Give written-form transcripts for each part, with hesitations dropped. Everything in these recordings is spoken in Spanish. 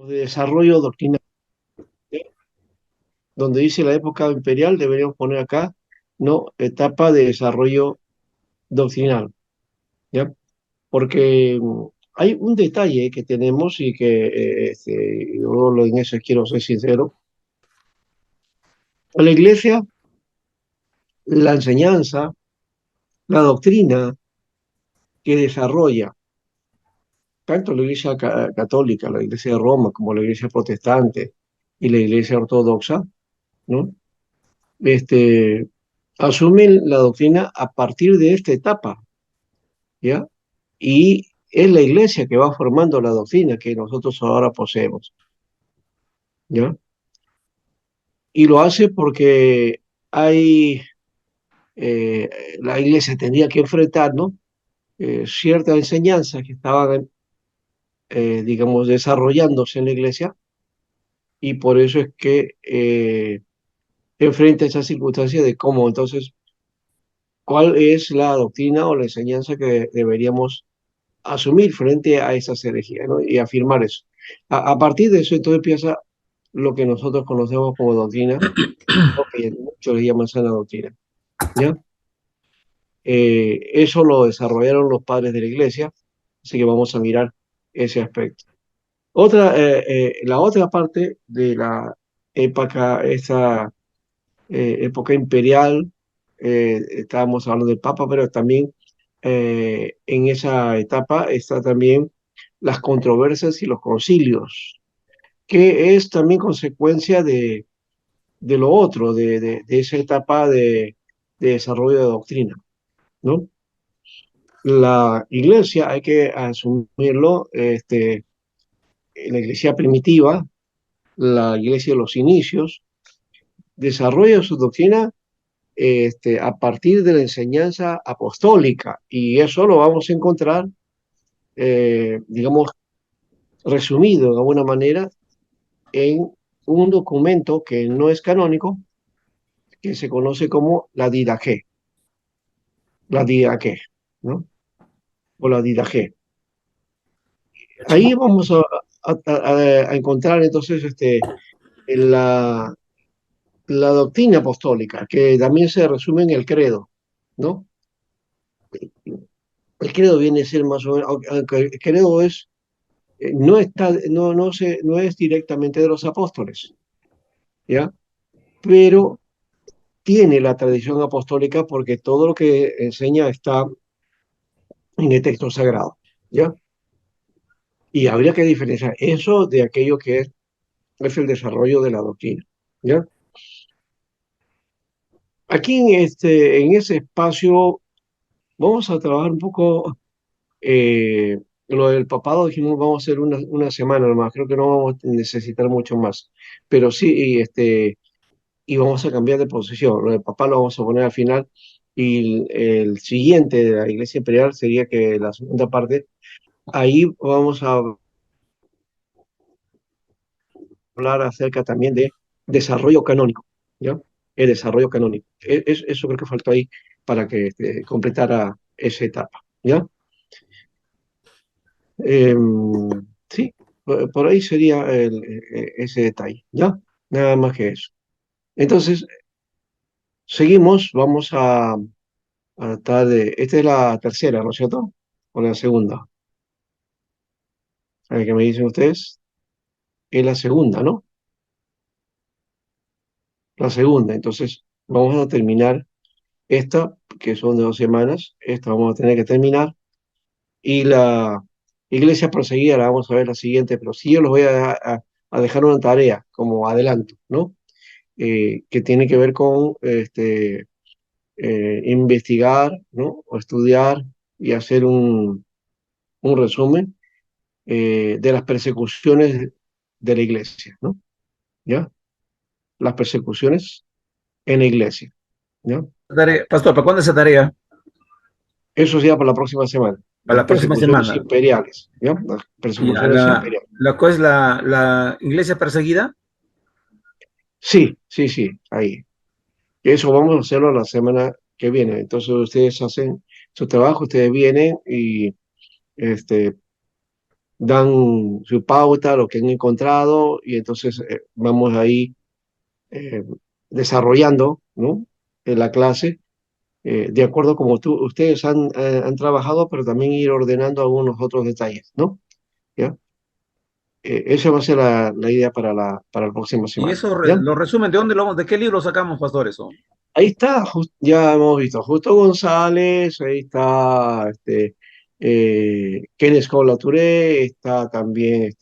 de desarrollo doctrinal, ¿ya? Donde dice la época imperial, deberíamos poner acá, ¿no? Etapa de desarrollo doctrinal, ¿ya? Porque hay un detalle que tenemos y que en eso quiero ser sincero. La iglesia, la enseñanza, la doctrina que desarrolla tanto la iglesia católica, la iglesia de Roma, como la iglesia protestante y la iglesia ortodoxa, ¿no? Este, asumen la doctrina a partir de esta etapa, ¿ya? Y es la iglesia que va formando la doctrina que nosotros ahora poseemos, ¿ya? Y lo hace porque hay, eh, la iglesia tendría que enfrentar, ¿no? Ciertas enseñanzas que estaban, digamos, desarrollándose en la iglesia y por eso es que enfrenta esa circunstancia de cómo entonces, cuál es la doctrina o la enseñanza que deberíamos asumir frente a esas herejías, ¿no? Y afirmar eso. A partir de eso, entonces empieza lo que nosotros conocemos como doctrina, o que muchos le llaman sana doctrina, ¿ya? Eso lo desarrollaron los padres de la iglesia, así que vamos a mirar ese aspecto. La otra parte de la esa época imperial, estábamos hablando del Papa, pero también en esa etapa está también las controversias y los concilios, que es también consecuencia de lo otro, de esa etapa de desarrollo de doctrina, ¿no? La iglesia, hay que asumirlo, la iglesia primitiva, la iglesia de los inicios, desarrolla su doctrina a partir de la enseñanza apostólica, y eso lo vamos a encontrar, digamos, resumido de alguna manera en un documento que no es canónico, que se conoce como la Didaqué, ¿no? O la Didaqué. Ahí vamos a encontrar entonces la, la doctrina apostólica, que también se resume en el credo, ¿no? El credo viene a ser más o menos, aunque el credo es, no está, no es directamente de los apóstoles, ¿ya? Pero tiene la tradición apostólica porque todo lo que enseña está en el texto sagrado, ¿ya? Y habría que diferenciar eso de aquello que es el desarrollo de la doctrina, ¿ya? Aquí en ese espacio vamos a trabajar un poco lo del papado, dijimos vamos a hacer una semana nomás, creo que no vamos a necesitar mucho más, pero sí, y vamos a cambiar de posición, lo del papá lo vamos a poner al final, y el siguiente de la Iglesia Imperial sería que la segunda parte, ahí vamos a hablar acerca también de desarrollo canónico, ¿ya? El desarrollo canónico. Eso creo que faltó ahí para que completara esa etapa, ¿ya? Sí, por ahí sería ese detalle, ¿ya? Nada más que eso. Entonces, seguimos, vamos a tratar de... Esta es la tercera, ¿no es cierto? O la segunda. A ver qué me dicen ustedes. Es la segunda, ¿no? La segunda. Entonces, vamos a terminar esta, que son de 2 semanas. Esta vamos a tener que terminar. Y la iglesia proseguida la vamos a ver la siguiente, pero sí yo los voy a dejar una tarea como adelanto, ¿no? Que tiene que ver con investigar, ¿no? O estudiar y hacer un resumen de las persecuciones de la iglesia, ¿no? ¿Ya? Las persecuciones en la iglesia, ¿ya? Pastor, ¿para cuándo esa tarea? Eso sería para la próxima semana. Para Las la próxima persecuciones semana. imperiales, ¿ya? Las Ya, persecuciones imperiales. ¿cuál es la iglesia perseguida? Sí, sí, sí, ahí. Eso vamos a hacerlo la semana que viene. Entonces ustedes hacen su trabajo, ustedes vienen y este, dan su pauta, lo que han encontrado, y entonces vamos ahí eh, desarrollando, ¿no? La clase, de acuerdo como ustedes han trabajado, pero también ir ordenando algunos otros detalles, ¿no? ¿Ya? Esa va a ser la idea para la próxima Y semana, eso ¿ya? lo resumen, ¿de qué libro sacamos, pastor, eso? Ahí está, ya hemos visto, Justo González, ahí está Kenneth Cola Touré, está también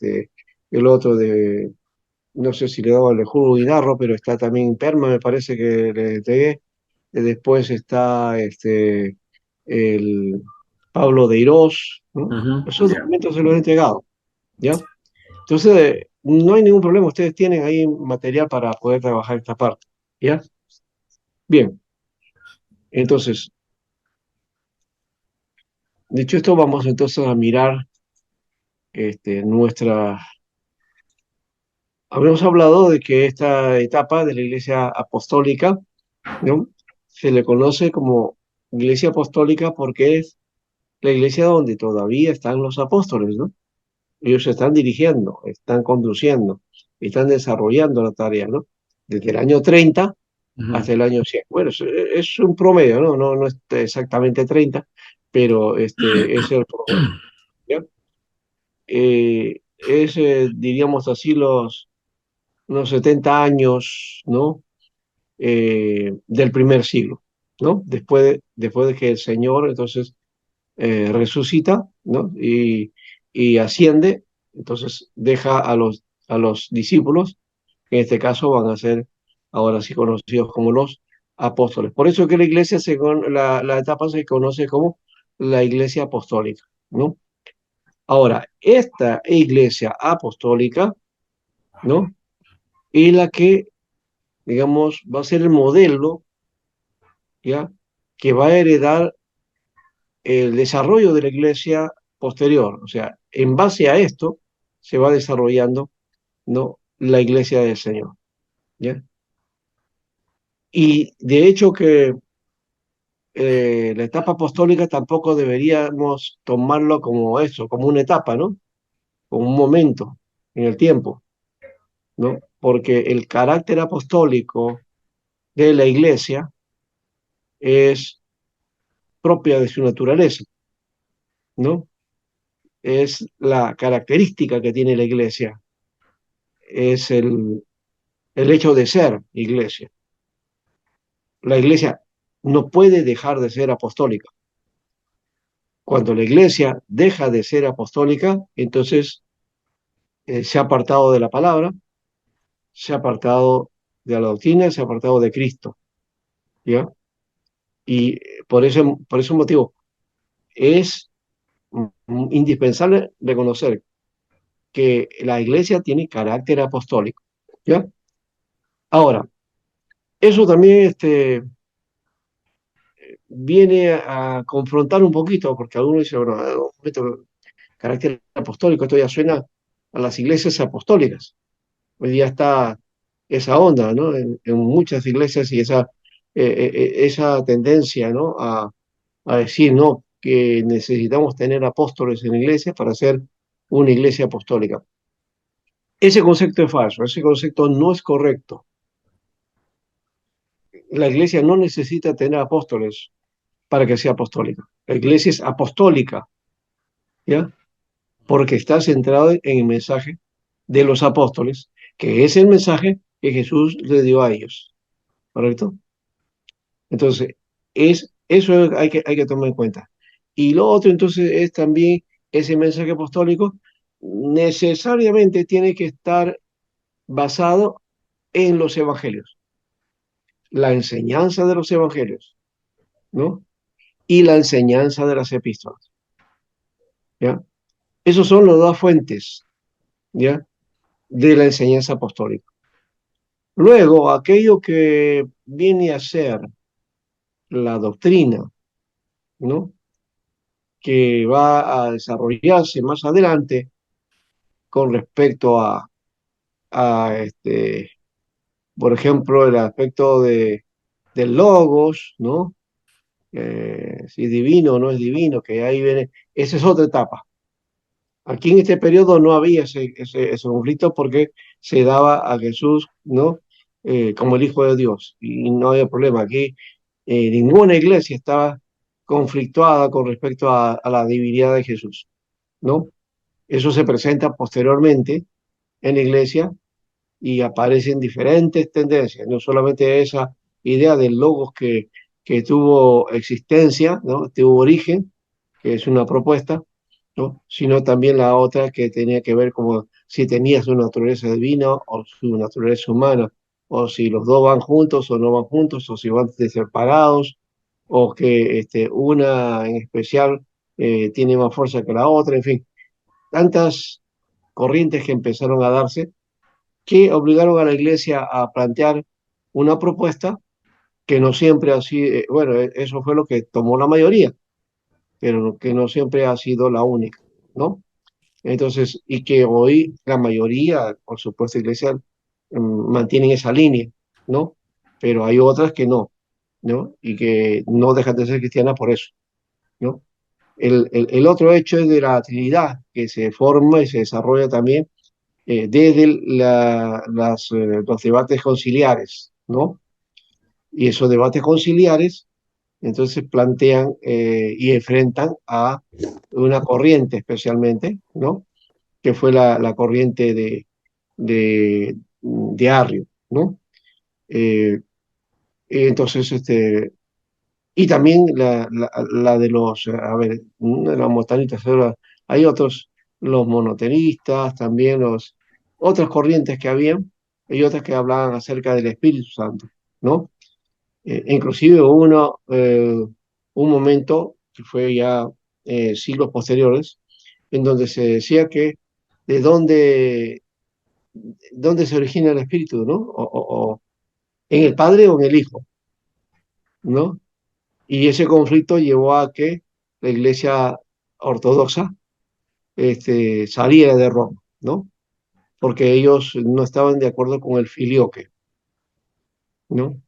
el otro de, no sé si le daba el de Julio Guidarro, pero está también Perma, me parece que le entregué. Después está el Pablo de Irós, ¿no? Ujú, Esos ya. documentos se los he entregado, ¿ya? Entonces, no hay ningún problema, ustedes tienen ahí material para poder trabajar esta parte, ¿ya? Bien, entonces, dicho esto, vamos entonces a mirar nuestra... Habíamos hablado de que esta etapa de la Iglesia Apostólica, ¿no? Se le conoce como Iglesia Apostólica porque es la iglesia donde todavía están los apóstoles, ¿no? Ellos se están dirigiendo, están conduciendo, están desarrollando la tarea, ¿no? Desde el año 30 Ujú. hasta el año 100. Bueno, es un promedio, ¿no? No es exactamente 30, pero es el promedio, ¿ya? Diríamos así, unos 70 años, ¿no? Del primer siglo, ¿no? Después de que el Señor, entonces, resucita, ¿no? Y asciende, entonces deja a los discípulos, que en este caso van a ser ahora sí conocidos como los apóstoles. Por eso que la iglesia, según la etapa, se conoce como la iglesia apostólica, ¿no? Ahora, esta iglesia apostólica, ¿no? Es la que, digamos, va a ser el modelo, ¿ya? Que va a heredar el desarrollo de la iglesia posterior. O sea, en base a esto se va desarrollando, ¿no? La iglesia del Señor, ¿ya? Y de hecho que la etapa apostólica tampoco deberíamos tomarlo como eso, como una etapa, ¿no? Como un momento en el tiempo, ¿no? Porque el carácter apostólico de la iglesia es propia de su naturaleza, ¿no? Es la característica que tiene la iglesia, es el hecho de ser iglesia. La iglesia no puede dejar de ser apostólica. Cuando la iglesia deja de ser apostólica, entonces se ha apartado de la palabra, se ha apartado de la doctrina, se ha apartado de Cristo, ¿ya? Y por ese motivo es indispensable reconocer que la iglesia tiene carácter apostólico, ¿ya? Ahora, eso también viene a confrontar un poquito, porque algunos dicen, bueno, un momento, carácter apostólico, esto ya suena a las iglesias apostólicas. Hoy día está esa onda, ¿no? En muchas iglesias y esa tendencia, ¿no? A decir, no, que necesitamos tener apóstoles en la iglesia para ser una iglesia apostólica. Ese concepto es falso, ese concepto no es correcto. La iglesia no necesita tener apóstoles para que sea apostólica. La iglesia es apostólica, ¿ya? Porque está centrado en el mensaje de los apóstoles, que es el mensaje que Jesús le dio a ellos, ¿correcto? Entonces, eso hay que tomar en cuenta. Y lo otro, entonces, es también ese mensaje apostólico necesariamente tiene que estar basado en los evangelios, la enseñanza de los evangelios, ¿no? Y la enseñanza de las epístolas, ¿ya? Esos son las dos fuentes, ¿ya? De la enseñanza apostólica. Luego, aquello que viene a ser la doctrina, ¿no? Que va a desarrollarse más adelante con respecto a por ejemplo, el aspecto del logos, ¿no? Si es divino o no es divino, que ahí viene, esa es otra etapa, Aquí en este periodo no había ese conflicto porque se daba a Jesús, ¿no? Como el Hijo de Dios y no había problema. Aquí ninguna iglesia estaba conflictuada con respecto a la divinidad de Jesús, ¿no? Eso se presenta posteriormente en la iglesia y aparecen diferentes tendencias, no solamente esa idea del logos que tuvo existencia, ¿no? Tuvo origen, que es una propuesta, ¿no? Sino también la otra que tenía que ver como si tenía su naturaleza divina o su naturaleza humana, o si los dos van juntos o no van juntos, o si van separados, o que una en especial tiene más fuerza que la otra, en fin, tantas corrientes que empezaron a darse que obligaron a la Iglesia a plantear una propuesta que no siempre ha sido, bueno, eso fue lo que tomó la mayoría, pero que no siempre ha sido la única, ¿no? Entonces, y que hoy la mayoría, por supuesto, eclesial, mantienen esa línea, ¿no? Pero hay otras que ¿no? Y que no dejan de ser cristianas por eso, ¿no? El otro hecho es de la Trinidad, que se forma y se desarrolla también desde los debates conciliares, ¿no? Y esos debates conciliares entonces plantean y enfrentan a una corriente especialmente, ¿no? Que fue la corriente de Arrio, ¿no? Eh, entonces, y también la de los, a ver, de los montanistas, hay otros, los monoteístas, también otras corrientes que habían, y otras que hablaban acerca del Espíritu Santo, ¿no? Inclusive hubo un momento, que fue ya siglos posteriores, en donde se decía que de dónde se origina el Espíritu, ¿no? O en el Padre o en el Hijo, ¿no? Y ese conflicto llevó a que la Iglesia ortodoxa saliera de Roma, ¿no? Porque ellos no estaban de acuerdo con el filioque, ¿no?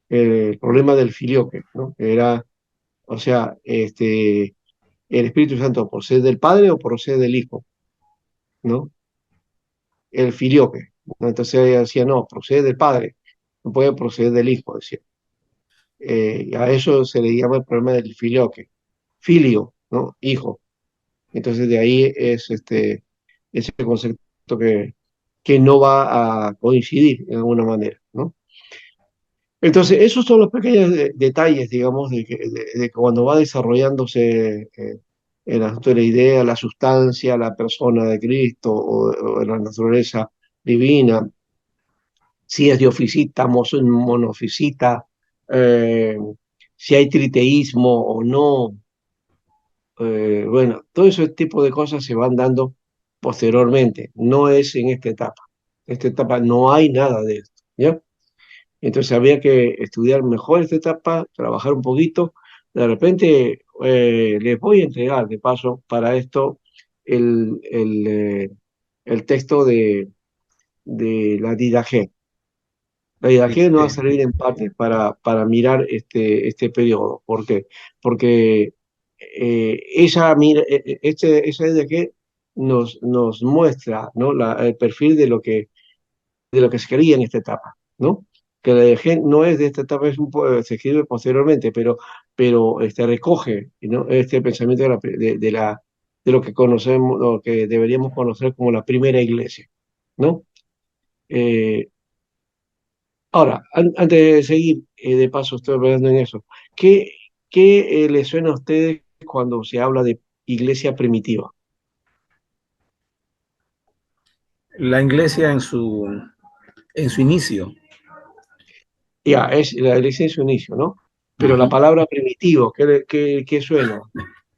El problema del filioque, ¿no? Era, o sea, el Espíritu Santo procede del Padre o procede del Hijo, ¿no? El filioque, ¿no? Entonces ella decía, no, procede del Padre, no puede proceder del Hijo, decía. Y a eso se le llama el problema del filioque, filio, ¿no? Hijo. Entonces de ahí es ese concepto que no va a coincidir de alguna manera, ¿no? Entonces, esos son los pequeños detalles, digamos, de cuando va desarrollándose el asunto de la idea, la sustancia, la persona de Cristo o la naturaleza divina, si es diofisita, monofisita, eh, si hay triteísmo o no, bueno, todo ese tipo de cosas se van dando posteriormente, no es en esta etapa. En esta etapa no hay nada de esto, ¿ya? Entonces había que estudiar mejor esta etapa, trabajar un poquito. De repente les voy a entregar, de paso, para esto el texto de la Didache. La Sí, Didache nos va a servir en parte para mirar este periodo. ¿Por qué? Porque esa Didache nos muestra, ¿no? El perfil de lo que se quería en esta etapa, ¿no? Que la de Gen no es de esta etapa, se escribe posteriormente, pero recoge, ¿no? Este pensamiento de lo que conocemos, lo que deberíamos conocer como la primera iglesia, ¿no? Eh, ahora, antes de seguir, de paso estoy hablando en eso, ¿qué les suena a ustedes cuando se habla de iglesia primitiva? la iglesia en su inicio. Ya, es la iglesia en su inicio, ¿no? Pero la Ujú. palabra primitivo, ¿qué suena?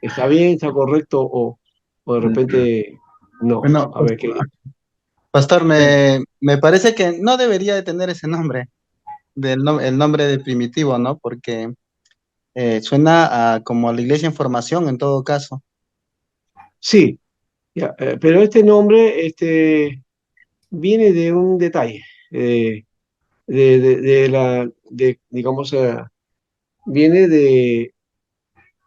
¿Está bien, está correcto o de repente no? Bueno, A ver, ¿qué? pastor, me parece que no debería de tener ese nombre, el nombre de primitivo, ¿no? Porque suena como a la iglesia en formación en todo caso. Sí, ya, pero este nombre viene de un detalle, digamos, viene de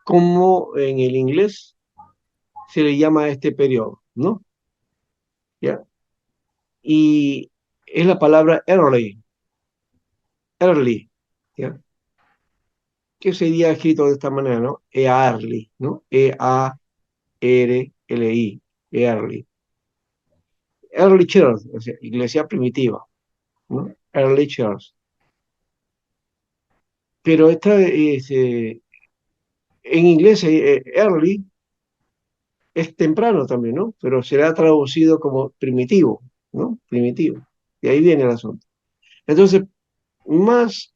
cómo en el inglés se le llama a este periodo, ¿no? ¿Ya? Y es la palabra early, early, ¿ya? Que sería escrito de esta manera, ¿no? Early, ¿no? E-A-R-L-I, early. Early Church, o sea, iglesia primitiva, ¿no? Early Church. Pero esta es, en inglés, early es temprano también, ¿no? Pero será traducido como primitivo, ¿no? Primitivo. Y ahí viene el asunto. Entonces, más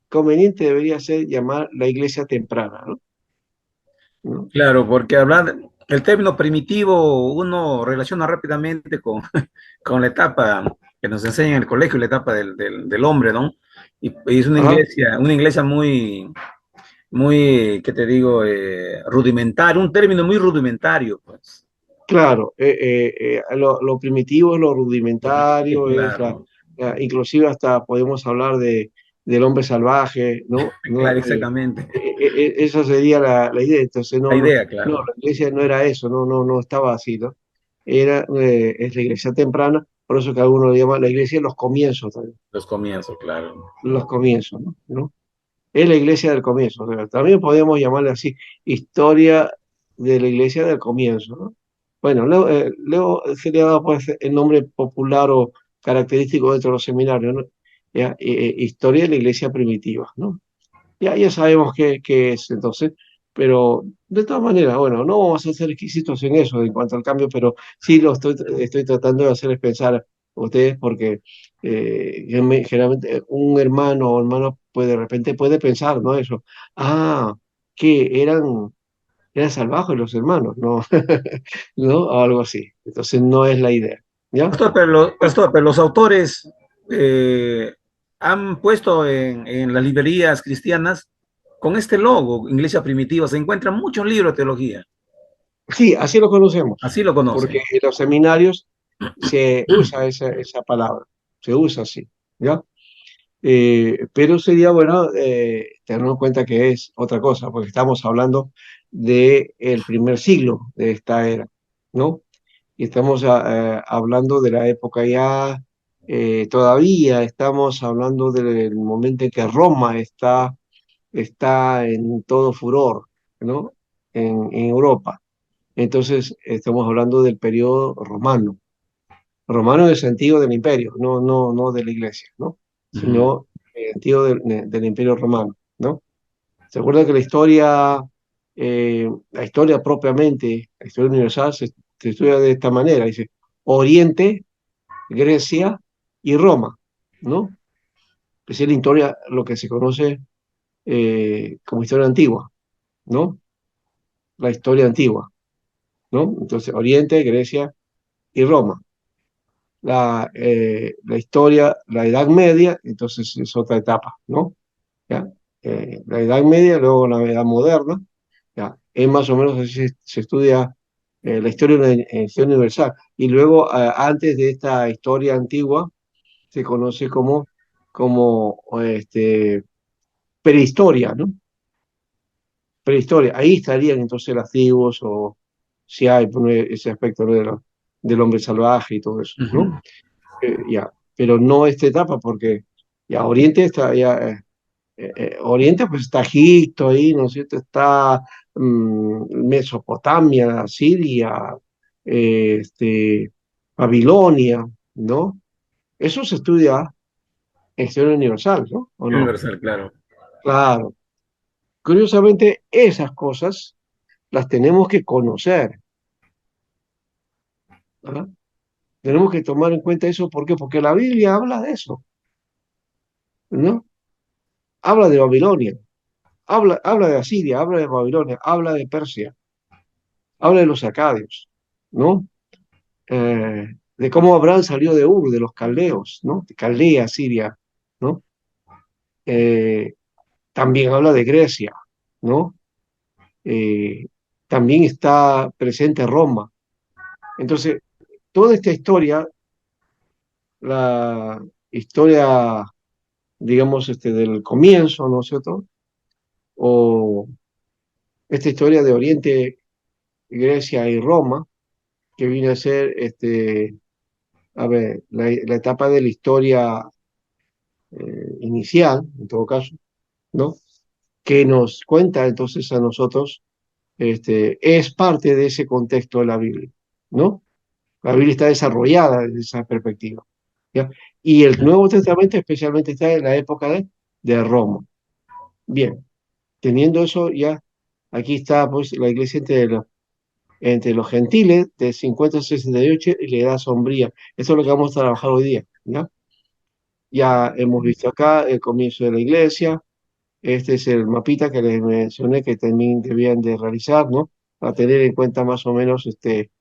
conveniente debería ser llamar la iglesia temprana, ¿no? ¿No? Claro, porque el término primitivo uno relaciona rápidamente con la etapa que nos enseña en el colegio, la etapa del hombre, ¿no? Y es Ajá, una iglesia muy, ¿qué te digo? Rudimentario, un término muy rudimentario, pues. claro, lo primitivo es lo rudimentario, es Claro, inclusive hasta podemos hablar del hombre salvaje, ¿no? ¿No? claro, exactamente. Esa sería la idea. Entonces, La idea, no, claro, la iglesia no era eso, no estaba así, ¿no? Es la iglesia temprana, por eso que algunos lo llaman la iglesia de los comienzos también, los comienzos, claro. los comienzos, ¿no? ¿No? Es la iglesia del comienzo, o sea, también podemos llamarle así, historia de la iglesia del comienzo, ¿no? Bueno, luego se le ha dado pues el nombre popular o característico dentro de los seminarios, ¿no? Ya, historia de la iglesia primitiva, ¿no? Ya sabemos qué es entonces, pero de todas maneras, bueno, no vamos a ser exquisitos en eso en cuanto al cambio, pero sí estoy tratando de hacerles pensar a ustedes porque generalmente un hermano o hermano puede, de repente puede pensar, ¿no? Eso, ah, que eran salvajes los hermanos, ¿no? ¿No? O algo así. Entonces no es la idea, ¿ya? Pastor, pero los autores eh, han puesto en las librerías cristianas con este logo, Iglesia Primitiva, se encuentran muchos libros de teología. Sí, así lo conocemos, Así lo porque conocen. en los seminarios se usa esa palabra, se usa así, ¿ya? Pero sería bueno tener en cuenta que es otra cosa, porque estamos hablando del primer siglo de esta era, ¿no? Y estamos hablando de la época ya, todavía estamos hablando del momento en que Roma está en todo furor, ¿no? En Europa. Entonces, estamos hablando del periodo romano. Romano en el sentido del imperio, no de la iglesia, ¿no? Ujú. Sino en el sentido del imperio romano, ¿no? Se acuerda que la historia propiamente, la historia universal, se estudia de esta manera, dice Oriente, Grecia y Roma, ¿no? Es la historia, lo que se conoce como historia antigua, ¿no? La historia antigua, ¿no? Entonces, Oriente, Grecia y Roma. La historia, la Edad Media, entonces es otra etapa, ¿no? ¿Ya? La Edad Media, luego la Edad Moderna, ¿ya? Es más o menos así se estudia la historia universal. Y luego, antes de esta historia antigua, se conoce como prehistoria, ¿no? Prehistoria. Ahí estarían entonces las tribus o si hay pues, ese aspecto, ¿no? Del hombre salvaje y todo eso, ¿no? Ujú. Ya, pero no esta etapa porque ya Oriente está, Oriente pues está Egipto ahí, ¿no es cierto? Está Mesopotamia, Siria, Babilonia, ¿no? Eso se estudia en historia universal, ¿no? ¿O no? Universal, claro. Claro. Curiosamente, esas cosas las tenemos que conocer, ¿verdad? Tenemos que tomar en cuenta eso, ¿por qué? Porque la Biblia habla de eso, ¿no? Habla de Babilonia. Habla de Asiria, habla de Babilonia, habla de Persia, habla de los acadios, ¿no? De cómo Abraham salió de Ur, de los caldeos, ¿no? De Caldea, Siria, ¿no? Eh, también habla de Grecia, ¿no? Eh, también está presente Roma. Entonces, toda esta historia, la historia, digamos, del comienzo, ¿no es cierto? O esta historia de Oriente Grecia y Roma, que viene a ser, a ver, la etapa de la historia inicial, en todo caso, ¿no? Que nos cuenta entonces a nosotros, es parte de ese contexto de la Biblia, ¿no? La Biblia está desarrollada desde esa perspectiva, ¿ya? Y el Nuevo Testamento especialmente está en la época de Roma. Bien, teniendo eso ya, aquí está pues la iglesia entre los gentiles de 50 a 68 y la edad sombría. Eso es lo que vamos a trabajar hoy día, ¿ya? Ya hemos visto acá el comienzo de la iglesia. Este es el mapita que les mencioné que también debían de realizar, ¿no? Para tener en cuenta más o menos este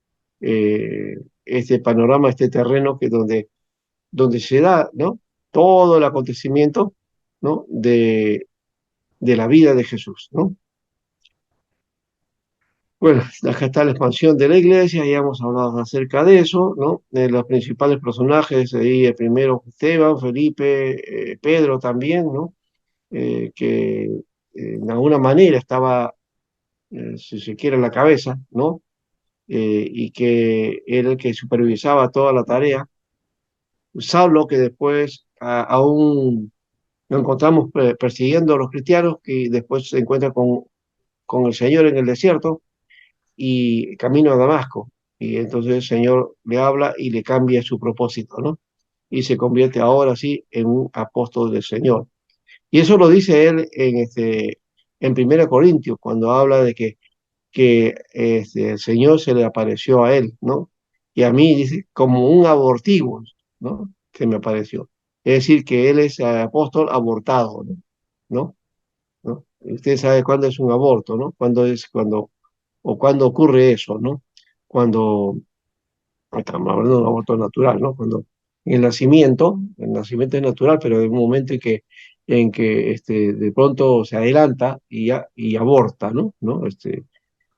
panorama, este terreno que donde se da, ¿no? Todo el acontecimiento, ¿no? De la vida de Jesús, ¿no? Bueno, acá está la expansión de la iglesia, ya hemos hablado acerca de eso, ¿no? De los principales personajes, ahí el primero Esteban, Felipe, Pedro también, ¿no? Que de alguna manera estaba, si se quiere, en la cabeza, ¿no? Y que era el que supervisaba toda la tarea. Saulo, que después aún lo encontramos persiguiendo a los cristianos, que después se encuentra con el Señor en el desierto y camino a Damasco. Y entonces el Señor le habla y le cambia su propósito, ¿no? Y se convierte ahora sí en un apóstol del Señor. Y eso lo dice él en 1 Corintios, cuando habla de que el Señor se le apareció a él, ¿no? Y a mí dice, como un abortivo, ¿no? Que me apareció. Es decir, que él es apóstol abortado, ¿no? ¿No? ¿No? Usted sabe cuándo es un aborto, ¿no? O cuándo ocurre eso, ¿no? Cuando, estamos hablando de un aborto natural, ¿no? Cuando el nacimiento es natural, pero hay un momento en que de pronto se adelanta y aborta, ¿no? ¿No?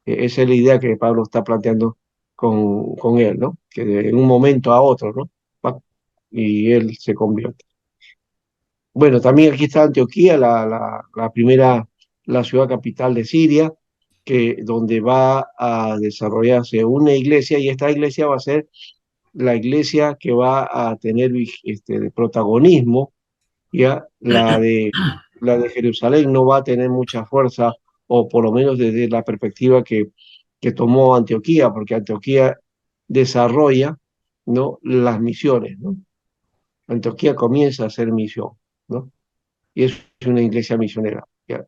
Esa es la idea que Pablo está planteando con él, ¿no? Que de un momento a otro, ¿no? Pa- Y él se convierte. Bueno, también aquí está Antioquía, la primera, la ciudad capital de Siria, donde va a desarrollarse una iglesia y esta iglesia va a ser la iglesia que va a tener de protagonismo, ya la de Jerusalén no va a tener mucha fuerza, o por lo menos desde la perspectiva que tomó Antioquía, porque Antioquía desarrolla, ¿no? Las misiones, ¿no? Antioquía comienza a hacer misión, ¿no? Y es una iglesia misionera. ¿Ya?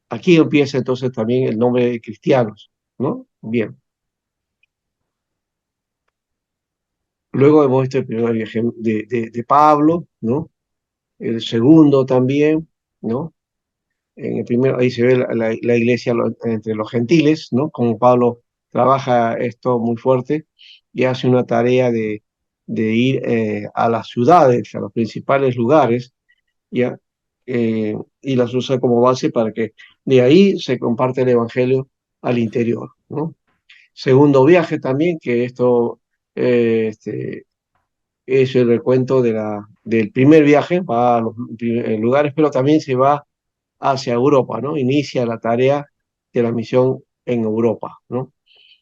Aquí empieza entonces también el nombre de cristianos, ¿no? Bien. Luego hemos visto el primer viaje de Pablo, ¿no? El segundo también, ¿no? En el primero, ahí se ve la iglesia entre los gentiles, ¿no? Como Pablo trabaja esto muy fuerte y hace una tarea de ir a las ciudades, a los principales lugares, ¿ya? Y las usa como base para que de ahí se comparte el evangelio al interior, ¿no? Segundo viaje también, que esto es el recuento del primer viaje, va a los lugares, pero también se va hacia Europa, ¿no? Inicia la tarea de la misión en Europa, ¿no?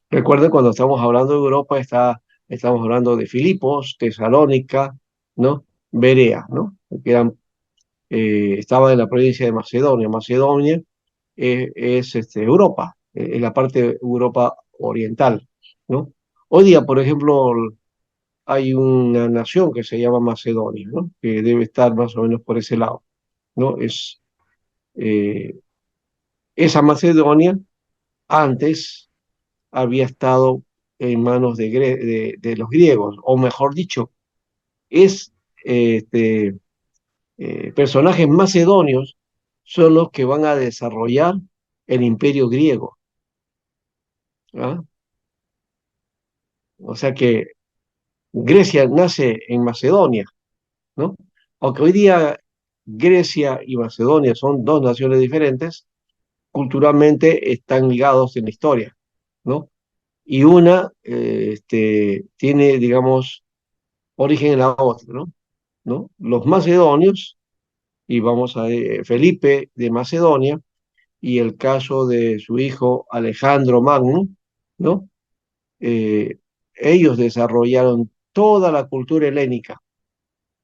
Recuerden, cuando estamos hablando de Europa, estamos hablando de Filipos, Tesalónica, ¿no? Berea, ¿no? Que estaba en la provincia de Macedonia. Macedonia es Europa, es la parte de Europa oriental, ¿no? Hoy día, por ejemplo, hay una nación que se llama Macedonia, ¿no? Que debe estar más o menos por ese lado, ¿no? Eh, Esa Macedonia antes había estado en manos de los griegos, o mejor dicho, es personajes macedonios son los que van a desarrollar el imperio griego. ¿Ah? O sea que Grecia nace en Macedonia, ¿no? Aunque hoy día Grecia y Macedonia son dos naciones diferentes, culturalmente están ligados en la historia, ¿no? Y una tiene, digamos, origen en la otra, ¿no? ¿No? Los macedonios, y vamos a Felipe de Macedonia, y el caso de su hijo Alejandro Magno, ¿no? Eh, Ellos desarrollaron toda la cultura helénica,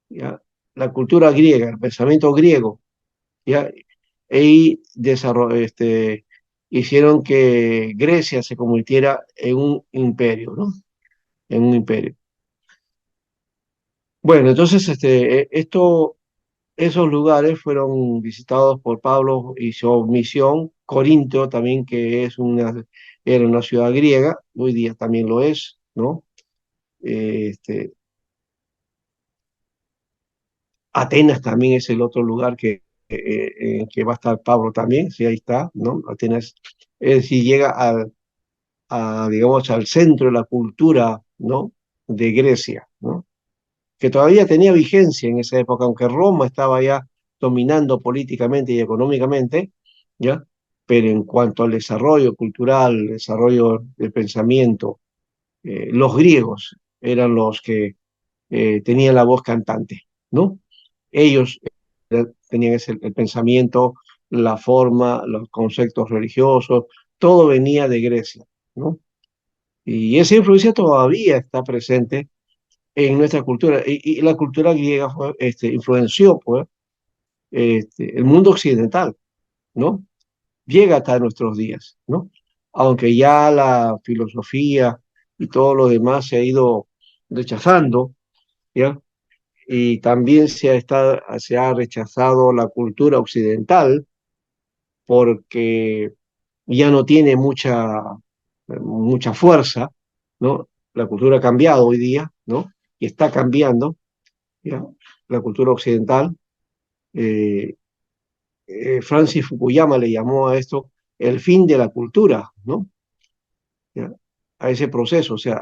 ¿ya? La cultura griega, el pensamiento griego, ¿ya? Y hicieron que Grecia se convirtiera en un imperio, ¿no? En un imperio. Bueno, entonces esos lugares fueron visitados por Pablo y su misión, Corinto también, que era una ciudad griega, hoy día también lo es, ¿no? Este, Atenas también es el otro lugar en que va a estar Pablo también, sí, ahí está, ¿no? Atenas, es decir, llega digamos, al centro de la cultura, ¿no? De Grecia, ¿no? Que todavía tenía vigencia en esa época, aunque Roma estaba ya dominando políticamente y económicamente, ¿ya? Pero en cuanto al desarrollo cultural, desarrollo del pensamiento, los griegos eran los que tenían la voz cantante, ¿no? Ellos tenían el pensamiento, la forma, los conceptos religiosos, todo venía de Grecia, ¿no? Y esa influencia todavía está presente en nuestra cultura. Y la cultura griega influenció pues, el mundo occidental, ¿no? Llega hasta nuestros días, ¿no? Aunque ya la filosofía y todo lo demás se ha ido rechazando, ¿ya? Y también se ha rechazado la cultura occidental porque ya no tiene mucha fuerza, ¿no? La cultura ha cambiado hoy día, ¿no? Y está cambiando, ¿ya? La cultura occidental. Eh, Francis Fukuyama le llamó a esto el fin de la cultura, ¿no? ¿Ya? A ese proceso, o sea,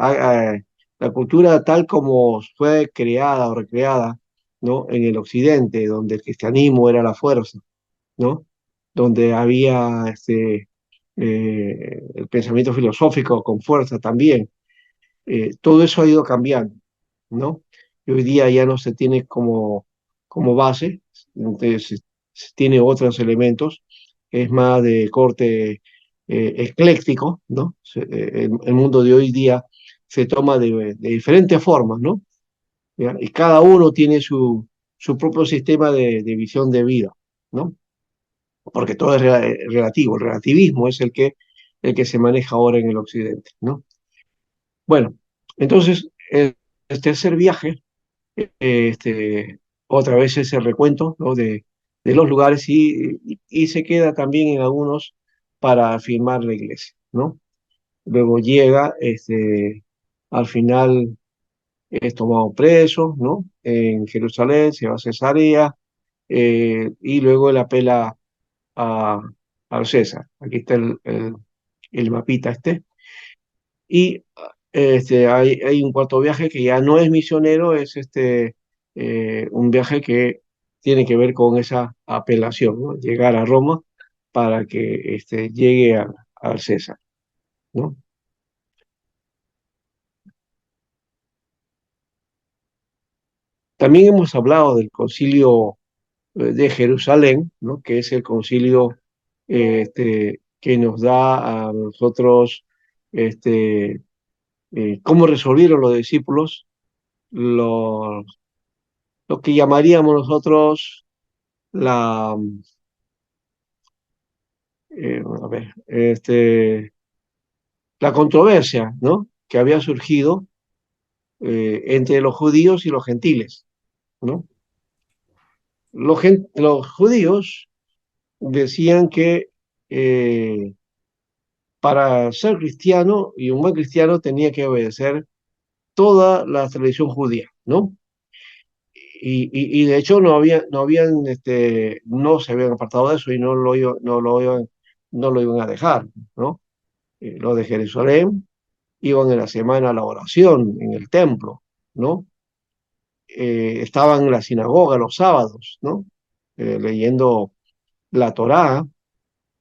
la cultura tal como fue creada o recreada, ¿no? En el occidente, donde el cristianismo era la fuerza, ¿no? Donde había el pensamiento filosófico con fuerza también. Todo eso ha ido cambiando, ¿no? Y hoy día ya no se tiene como base, entonces se tiene otros elementos, es más de corte ecléctico, ¿no? El mundo de hoy día se toma de diferentes formas, ¿no? ¿Ya? Y cada uno tiene su propio sistema de visión de vida, ¿no? Porque todo es relativo, el relativismo es el que se maneja ahora en el occidente, ¿no? Bueno, entonces, el tercer viaje, otra vez ese recuento, ¿no? de los lugares y se queda también en algunos para firmar la iglesia, ¿no? Luego llega, al final es tomado preso, ¿no? En Jerusalén, se va a Cesarea, y luego él apela a, al César. Aquí está el mapita Y hay un cuarto viaje que ya no es misionero, es un viaje que tiene que ver con esa apelación, ¿no? Llegar a Roma para que llegue al César, ¿no? También hemos hablado del concilio de Jerusalén, ¿no? Que es el concilio que nos da a nosotros cómo resolvieron los discípulos los, lo que llamaríamos nosotros la, a ver, la controversia, ¿no? Que había surgido entre los judíos y los gentiles, ¿no? Los judíos decían que para ser cristiano y un buen cristiano tenía que obedecer toda la tradición judía, ¿no? Y de hecho no se habían apartado de eso y no lo iban a dejar, ¿no? Lo de Jerusalén iban en la semana a la oración en el templo, ¿no? Estaban en la sinagoga los sábados, ¿no? Leyendo la Torá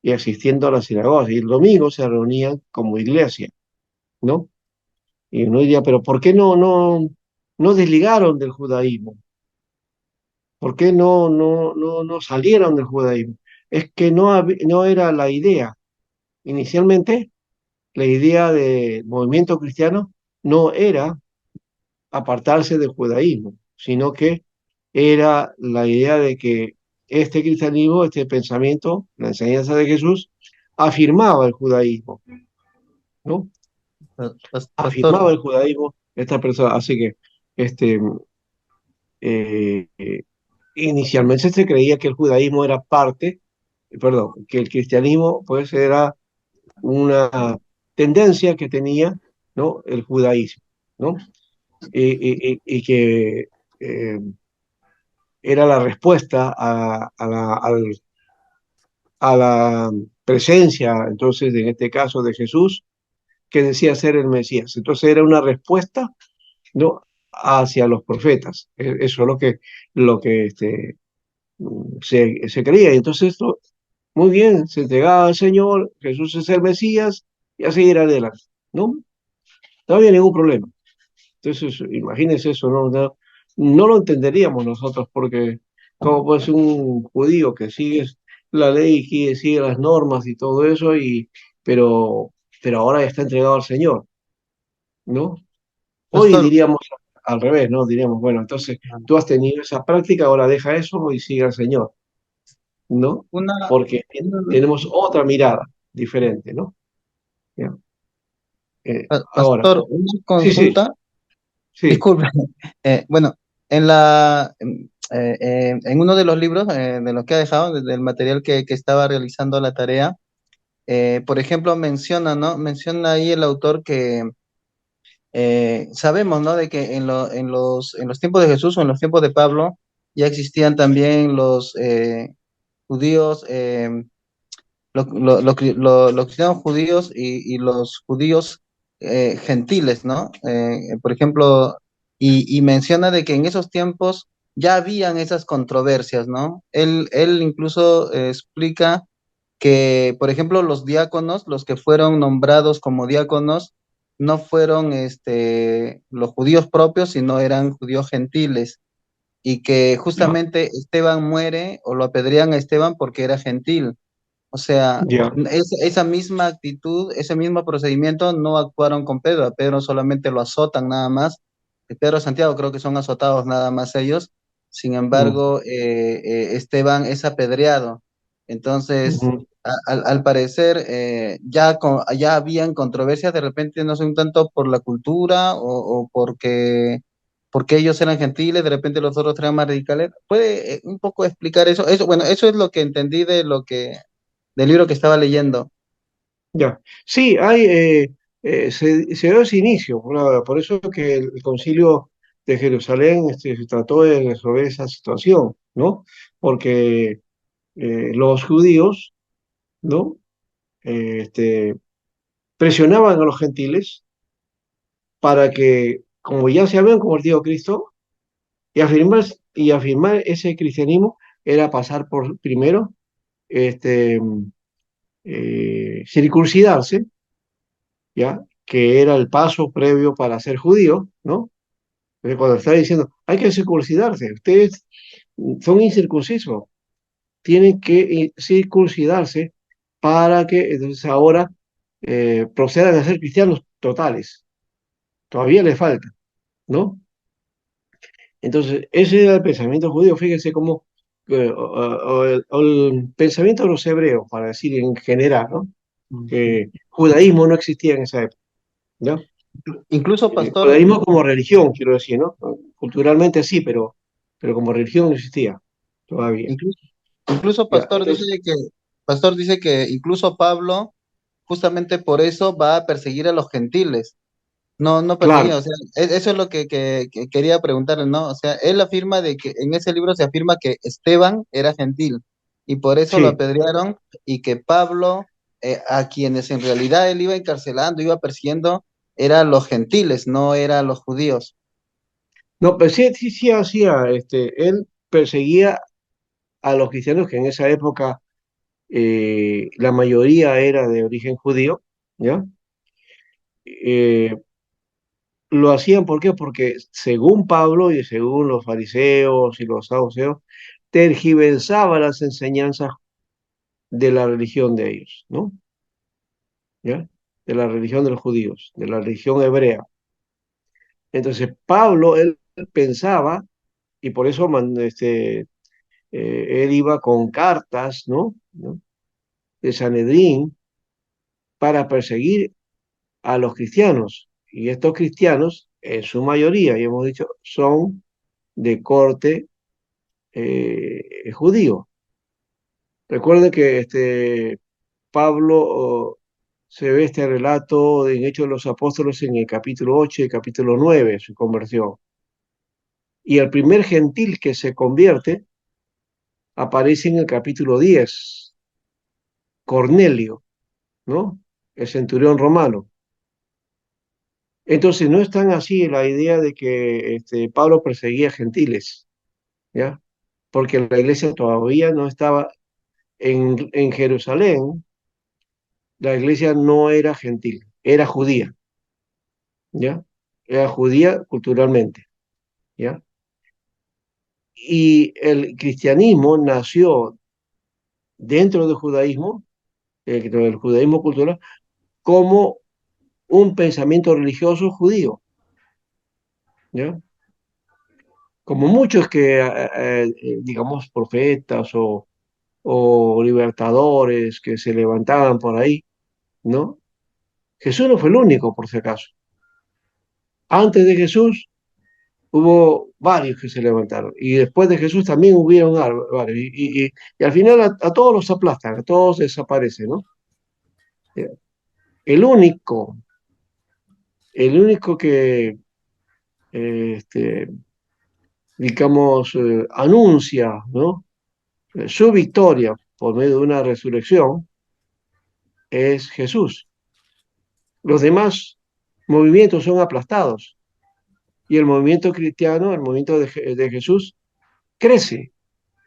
y asistiendo a las sinagogas. Y el domingo se reunían como iglesia, ¿no? Y uno diría, pero ¿por qué no desligaron del judaísmo? ¿Por qué no salieron del judaísmo? Es que no era la idea. Inicialmente la idea del movimiento cristiano no era apartarse del judaísmo, sino que era la idea de que este cristianismo, este pensamiento, la enseñanza de Jesús, afirmaba el judaísmo, ¿no? Pastor, Afirmaba el judaísmo esta persona. Así que este, eh, eh, inicialmente se creía que el judaísmo era parte, perdón, que el cristianismo pues era una tendencia que tenía, ¿no? El judaísmo, ¿no? Y que eh, era la respuesta a la presencia, entonces, en este caso de Jesús, que decía ser el Mesías. Entonces era una respuesta, ¿no? Hacia los profetas. Eso es lo que se creía. Y entonces esto, muy bien, se entregaba al Señor, Jesús es el Mesías, y a seguir adelante, ¿no? No había ningún problema. Entonces, imagínense eso, ¿no? No lo entenderíamos nosotros, porque como puede ser un judío que sigue la ley, que sigue las normas y todo eso, pero ahora ya está entregado al Señor, ¿no? Hoy pastor, diríamos al revés, ¿no? Diríamos, bueno, entonces tú has tenido esa práctica, ahora deja eso y sigue al Señor, ¿no? una, Porque una- tenemos otra mirada diferente, ¿no? Ya. Ahora, pastor, una sí, sí, consulta. sí, Disculpe. Bueno, en uno de los libros de los que ha dejado, del material que estaba realizando la tarea, por ejemplo, menciona, ¿no? Menciona ahí el autor que sabemos, ¿no? De que en los tiempos de Jesús o en los tiempos de Pablo ya existían también los judíos, los cristianos judíos y los judíos gentiles, ¿no? Por ejemplo, y menciona de que en esos tiempos ya habían esas controversias, ¿no? Él incluso explica que, por ejemplo, los diáconos, los que fueron nombrados como diáconos, no fueron los judíos propios, sino eran judíos gentiles, y que ya, justamente Esteban muere o lo apedrean a Esteban porque era gentil. O sea, ya. esa misma actitud, ese mismo procedimiento no actuaron con Pedro. A Pedro solamente lo azotan nada más. Pedro y Santiago creo que son azotados nada más ellos. Sin Mm, embargo, Esteban es apedreado. Entonces, ujú. al parecer, ya habían controversias, de repente no sé un tanto por la cultura o porque ellos eran gentiles, de repente los otros eran más radicales. ¿Puede un poco explicar eso? Eso, bueno, eso es lo que entendí del libro que estaba leyendo. Ya, sí, se dio ese inicio, por eso que el Concilio de Jerusalén se trató de resolver esa situación, ¿no? Porque los judíos, ¿no? Presionaban a los gentiles para que, como ya se habían convertido a Cristo, y afirmar ese cristianismo era pasar por, primero, este, circuncidarse, ¿ya? Que era el paso previo para ser judío, ¿no? Entonces, cuando está diciendo, hay que circuncidarse, ustedes son incircuncisos, tienen que circuncidarse para que entonces ahora procedan a ser cristianos totales. Todavía les falta, ¿no? Entonces, ese era el pensamiento judío, fíjense cómo, o el pensamiento de los hebreos, para decir en general, ¿no? Ujú. Que judaísmo no existía en esa época, ¿no? Incluso, pastor, Judaísmo como religión, quiero decir, ¿no? Culturalmente sí, pero como religión no existía todavía. incluso, incluso Ya, pastor dice entonces, pastor dice que incluso Pablo, justamente por eso va a perseguir a los gentiles. No, no claro, perseguía, o sea, eso es lo que quería preguntarle, ¿no? O sea, él afirma de que en ese libro se afirma que Esteban era gentil y por eso lo sí. apedrearon, y que Pablo, a quienes en realidad él iba encarcelando, iba persiguiendo, eran los gentiles, no eran los judíos. No, pero sí, sí, sí hacía, él perseguía a los cristianos que en esa época la mayoría era de origen judío, ¿ya? Eh, lo hacían, ¿por qué? Porque según Pablo y según los fariseos y los saduceos, tergiversaba las enseñanzas de la religión de ellos, ¿no? ¿Ya? de la religión de los judíos, de la religión hebrea. Entonces, Pablo, él pensaba, y por eso él iba con cartas, ¿no? De Sanedrín para perseguir a los cristianos. Y estos cristianos, en su mayoría, y hemos dicho, son de corte judío. Recuerden que Pablo se ve este relato en Hechos de los Apóstoles en el capítulo 8 y capítulo 9, su conversión. Y el primer gentil que se convierte aparece en el capítulo 10, Cornelio, ¿no? El centurión romano. Entonces no es tan así la idea de que Pablo perseguía gentiles, ¿ya? Porque la iglesia todavía no estaba en Jerusalén, la iglesia no era gentil, era judía, ¿ya? Era judía culturalmente, ¿ya? Y el cristianismo nació dentro del judaísmo, del judaísmo cultural, como un pensamiento religioso judío, ¿ya? Como muchos que, digamos, profetas o libertadores que se levantaban por ahí, ¿no? Jesús no fue el único, por si acaso. Antes de Jesús hubo varios que se levantaron y después de Jesús también hubieron varios y al final a todos los aplastan, a todos desaparecen, ¿no? El único, el único que, digamos, anuncia, ¿no? Su victoria por medio de una resurrección es Jesús. Los demás movimientos son aplastados y el movimiento cristiano, el movimiento de Jesús, crece,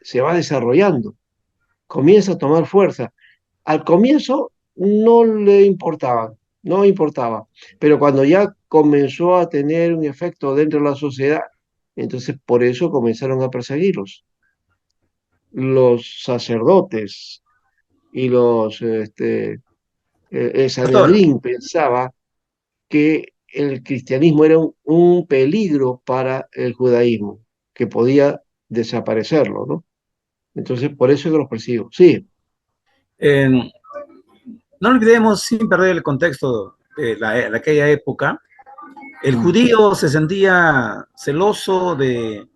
se va desarrollando, comienza a tomar fuerza. Al comienzo no le importaba, no importaba, pero cuando ya comenzó a tener un efecto dentro de la sociedad, entonces por eso comenzaron a perseguirlos. Los sacerdotes y el Pastor, Sanedrín pensaba que el cristianismo era un peligro para el judaísmo, que podía desaparecerlo, ¿no? Entonces, por eso es que los persigo. Sí, eh, no olvidemos, sin perder el contexto de aquella época, el mm, judío se sentía celoso de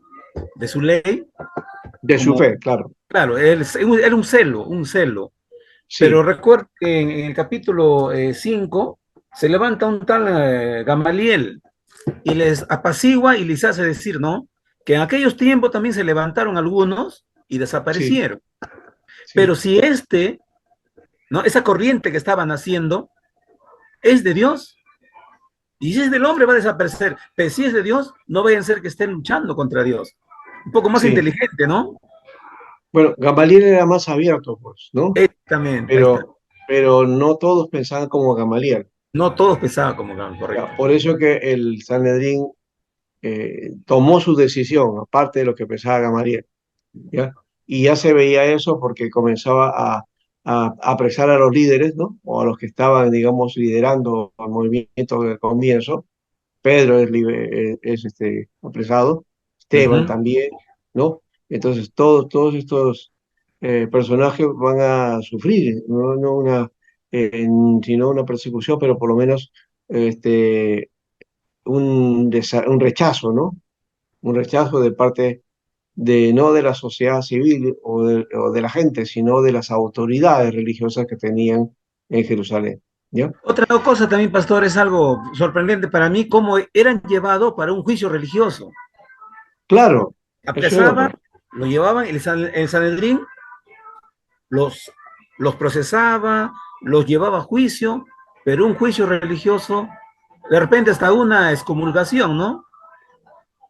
su ley, de su como, fe, claro. claro, era un celo. Pero Sí, recuerdo que en el capítulo 5 se levanta un tal Gamaliel y les apacigua y les hace decir, ¿no? Que en aquellos tiempos también se levantaron algunos y sí, desaparecieron. Pero sí, si ¿no? Esa corriente que estaban haciendo es de Dios, y si es del hombre va a desaparecer, pero si es de Dios, no vayan a ser que estén luchando contra Dios. Un poco más sí. inteligente, ¿no? Bueno, Gamaliel era más abierto, pues, ¿no? Exactamente, ahí está. Pero no todos pensaban como Gamaliel. No todos pensaban como Ya, correcto. por eso que el Sanedrín tomó su decisión, aparte de lo que pensaba Gamaliel, ¿ya? Y ya se veía eso porque comenzaba a apresar a los líderes, ¿no? O a los que estaban, digamos, liderando el movimiento del comienzo. Pedro es apresado, Uh Esteban -huh. también, ¿no? Entonces todos estos personajes van a sufrir, no una, sino una persecución, pero por lo menos este, un rechazo, ¿no? Un rechazo de parte no de la sociedad civil o de la gente, sino de las autoridades religiosas que tenían en Jerusalén, ¿ya? Otra cosa también, pastor, es algo sorprendente para mí, cómo eran llevados para un juicio religioso. Claro, eso es Apresaban, otro. lo llevaban, el Sanedrín los, los procesaba, los llevaba a juicio, pero un juicio religioso, de repente hasta una excomulgación, ¿no?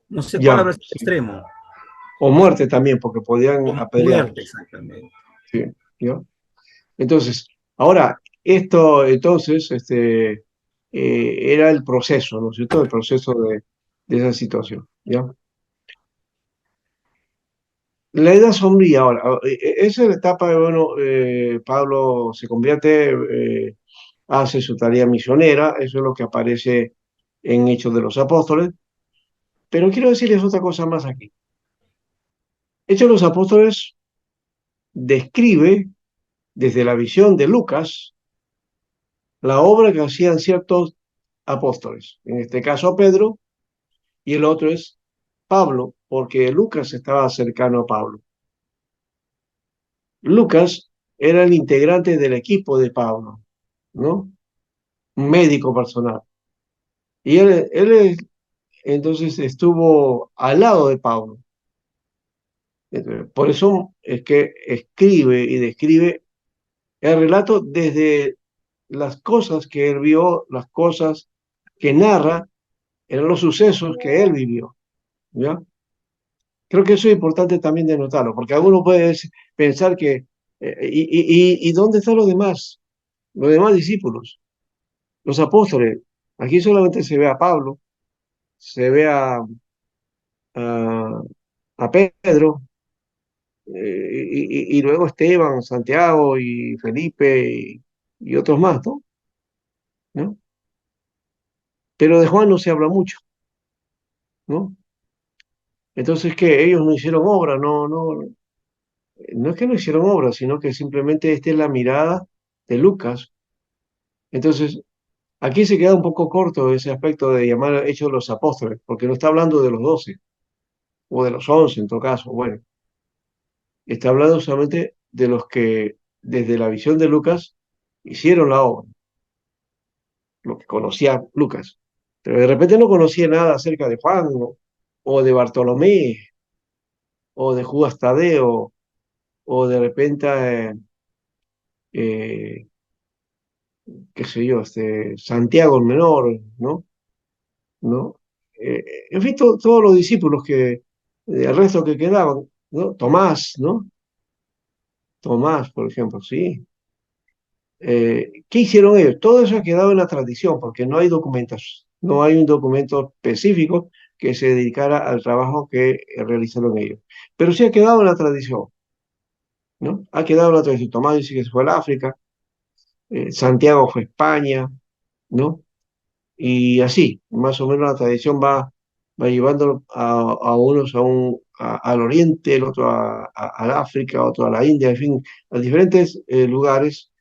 No sé cuál Ya, habrá sido el sí. extremo. O muerte también, porque podían O muerte, apedrearlos. exactamente. Sí, ¿ya? Entonces, ahora, esto entonces era el proceso, ¿no es cierto? El proceso de esa situación, ¿ya? La edad sombría, ahora, esa es la etapa, bueno, Pablo se convierte, hace su tarea misionera, eso es lo que aparece en Hechos de los Apóstoles. Pero quiero decirles otra cosa más aquí. Hechos de los Apóstoles describe desde la visión de Lucas la obra que hacían ciertos apóstoles, en este caso Pedro, y el otro es Pablo, porque Lucas estaba cercano a Pablo. Lucas era el integrante del equipo de Pablo, ¿no? Un médico personal. Y entonces estuvo al lado de Pablo. Por eso es que escribe y describe el relato desde las cosas que él vio, las cosas que narra, eran los sucesos que él vivió, ¿ya? Creo que eso es importante también de notarlo, porque alguno puede pensar que, ¿y dónde están los demás discípulos, los apóstoles? Aquí solamente se ve a Pablo, se ve a, a Pedro, y luego Esteban, Santiago y Felipe y otros más, ¿no? ¿No? Pero de Juan no se habla mucho, ¿no? Entonces, ¿qué? Ellos no hicieron obra, no es que no hicieron obra, sino que simplemente esta es la mirada de Lucas. Entonces, aquí se queda un poco corto ese aspecto de llamar hechos de los apóstoles, porque no está hablando de los 12 o de los 11 en todo caso. Bueno, está hablando solamente de los que desde la visión de Lucas hicieron la obra, lo que conocía Lucas. Pero de repente no conocía nada acerca de Juan o de Bartolomé o de Judas Tadeo o de repente, eh, qué sé yo, Santiago el Menor, ¿no? ¿No? En fin, todos los discípulos el resto que quedaban, ¿no? Tomás, ¿no? Tomás, por ejemplo, sí. ¿Qué hicieron ellos? Todo eso ha quedado en la tradición, porque no hay documentos, no hay un documento específico que se dedicara al trabajo que realizaron ellos. Pero sí ha quedado en la tradición, ¿no? Ha quedado en la tradición. Tomás dice que se fue al África, Santiago fue a España, ¿no? Y así, más o menos la tradición va llevando a unos al oriente, el otro al África, otro a la India, en fin, a diferentes lugares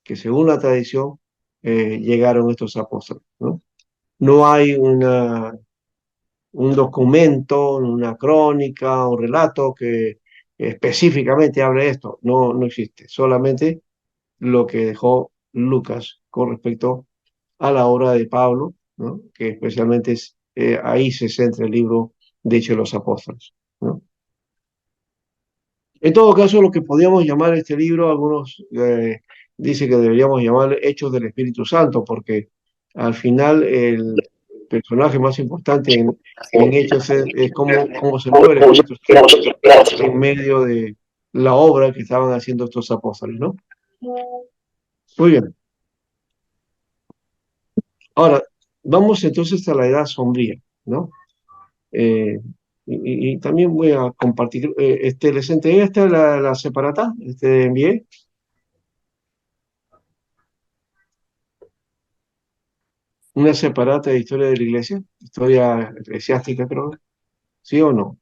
que según la tradición llegaron estos apóstoles, ¿no? No hay un documento, una crónica, un relato que específicamente hable de esto. No existe, solamente lo que dejó Lucas con respecto a la obra de Pablo, ¿no? Que especialmente ahí se centra el libro de Hechos de los Apóstoles, ¿no? En todo caso, lo que podríamos llamar este libro, algunos dicen que deberíamos llamar Hechos del Espíritu Santo, porque al final el personaje más importante en Hechos es cómo se mueve el Espíritu Santo en medio de la obra que estaban haciendo estos apóstoles, ¿no? Muy bien. Ahora, vamos entonces a la edad sombría, ¿no? Eh, y también voy a compartir, les entregué la separata, envié una separata de historia de la iglesia, historia eclesiástica, creo, ¿sí o no?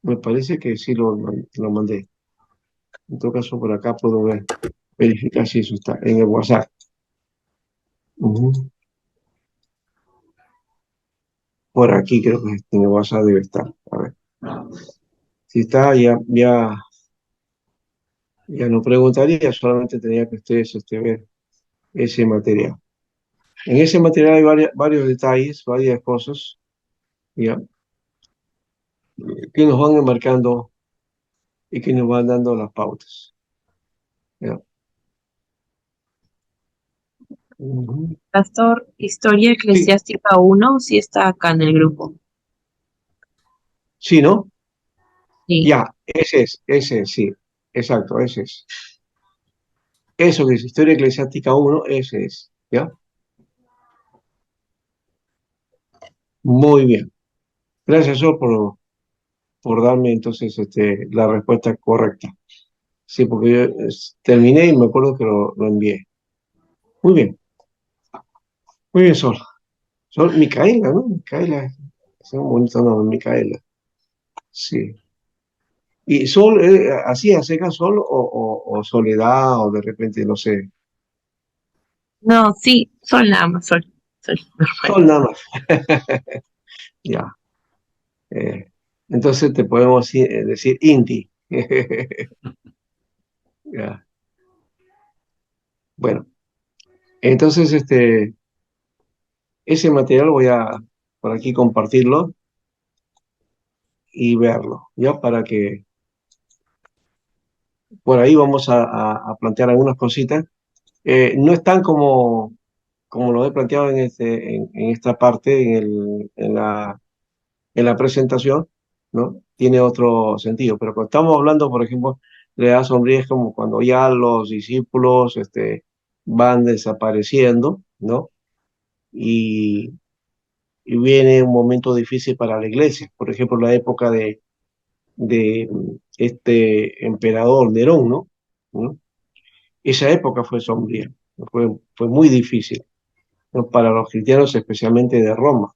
Me parece que sí lo mandé. En todo caso, por acá puedo verificar si eso está en el WhatsApp. Ujú. Por aquí creo que en el WhatsApp debe estar. A ver. Si está, ya no preguntaría, solamente tenía que ustedes ver ese material. En ese material hay varios detalles, varias cosas, ¿ya? Que nos van enmarcando y que nos van dando las pautas, ¿ya? Ujú. Pastor, Historia Sí, Eclesiástica 1 sí está acá en el grupo. sí, ¿no? Sí. Ya, ese es, sí, exacto, ese es. Eso que es Historia Eclesiástica 1, ese es, ¿ya? Muy bien. Gracias, Sol, por darme entonces la respuesta correcta. Sí, porque yo terminé y me acuerdo que lo envié. Muy bien, Sol. Sol, Micaela, ¿no? Micaela, es un bonito nombre, Micaela. Sí. ¿Y Sol, así a secas Sol o Soledad o de repente, no sé? No, sí, sol nada más, sol. Sol, normal. Sol nada más. Ya. Eh, entonces te podemos decir Inti. Ya. Bueno, entonces ese material voy a por aquí compartirlo y verlo, ¿ya? Para que por ahí vamos a plantear algunas cositas. No están como lo he planteado en esta parte, en la presentación, ¿no? Tiene otro sentido. Pero cuando estamos hablando, por ejemplo, de la edad sombría es como cuando ya los discípulos van desapareciendo, ¿no? Y, y viene un momento difícil para la iglesia. Por ejemplo, la época de este emperador Nerón, ¿no? ¿no? Esa época fue sombría, fue muy difícil, ¿no? Para los cristianos, especialmente de Roma,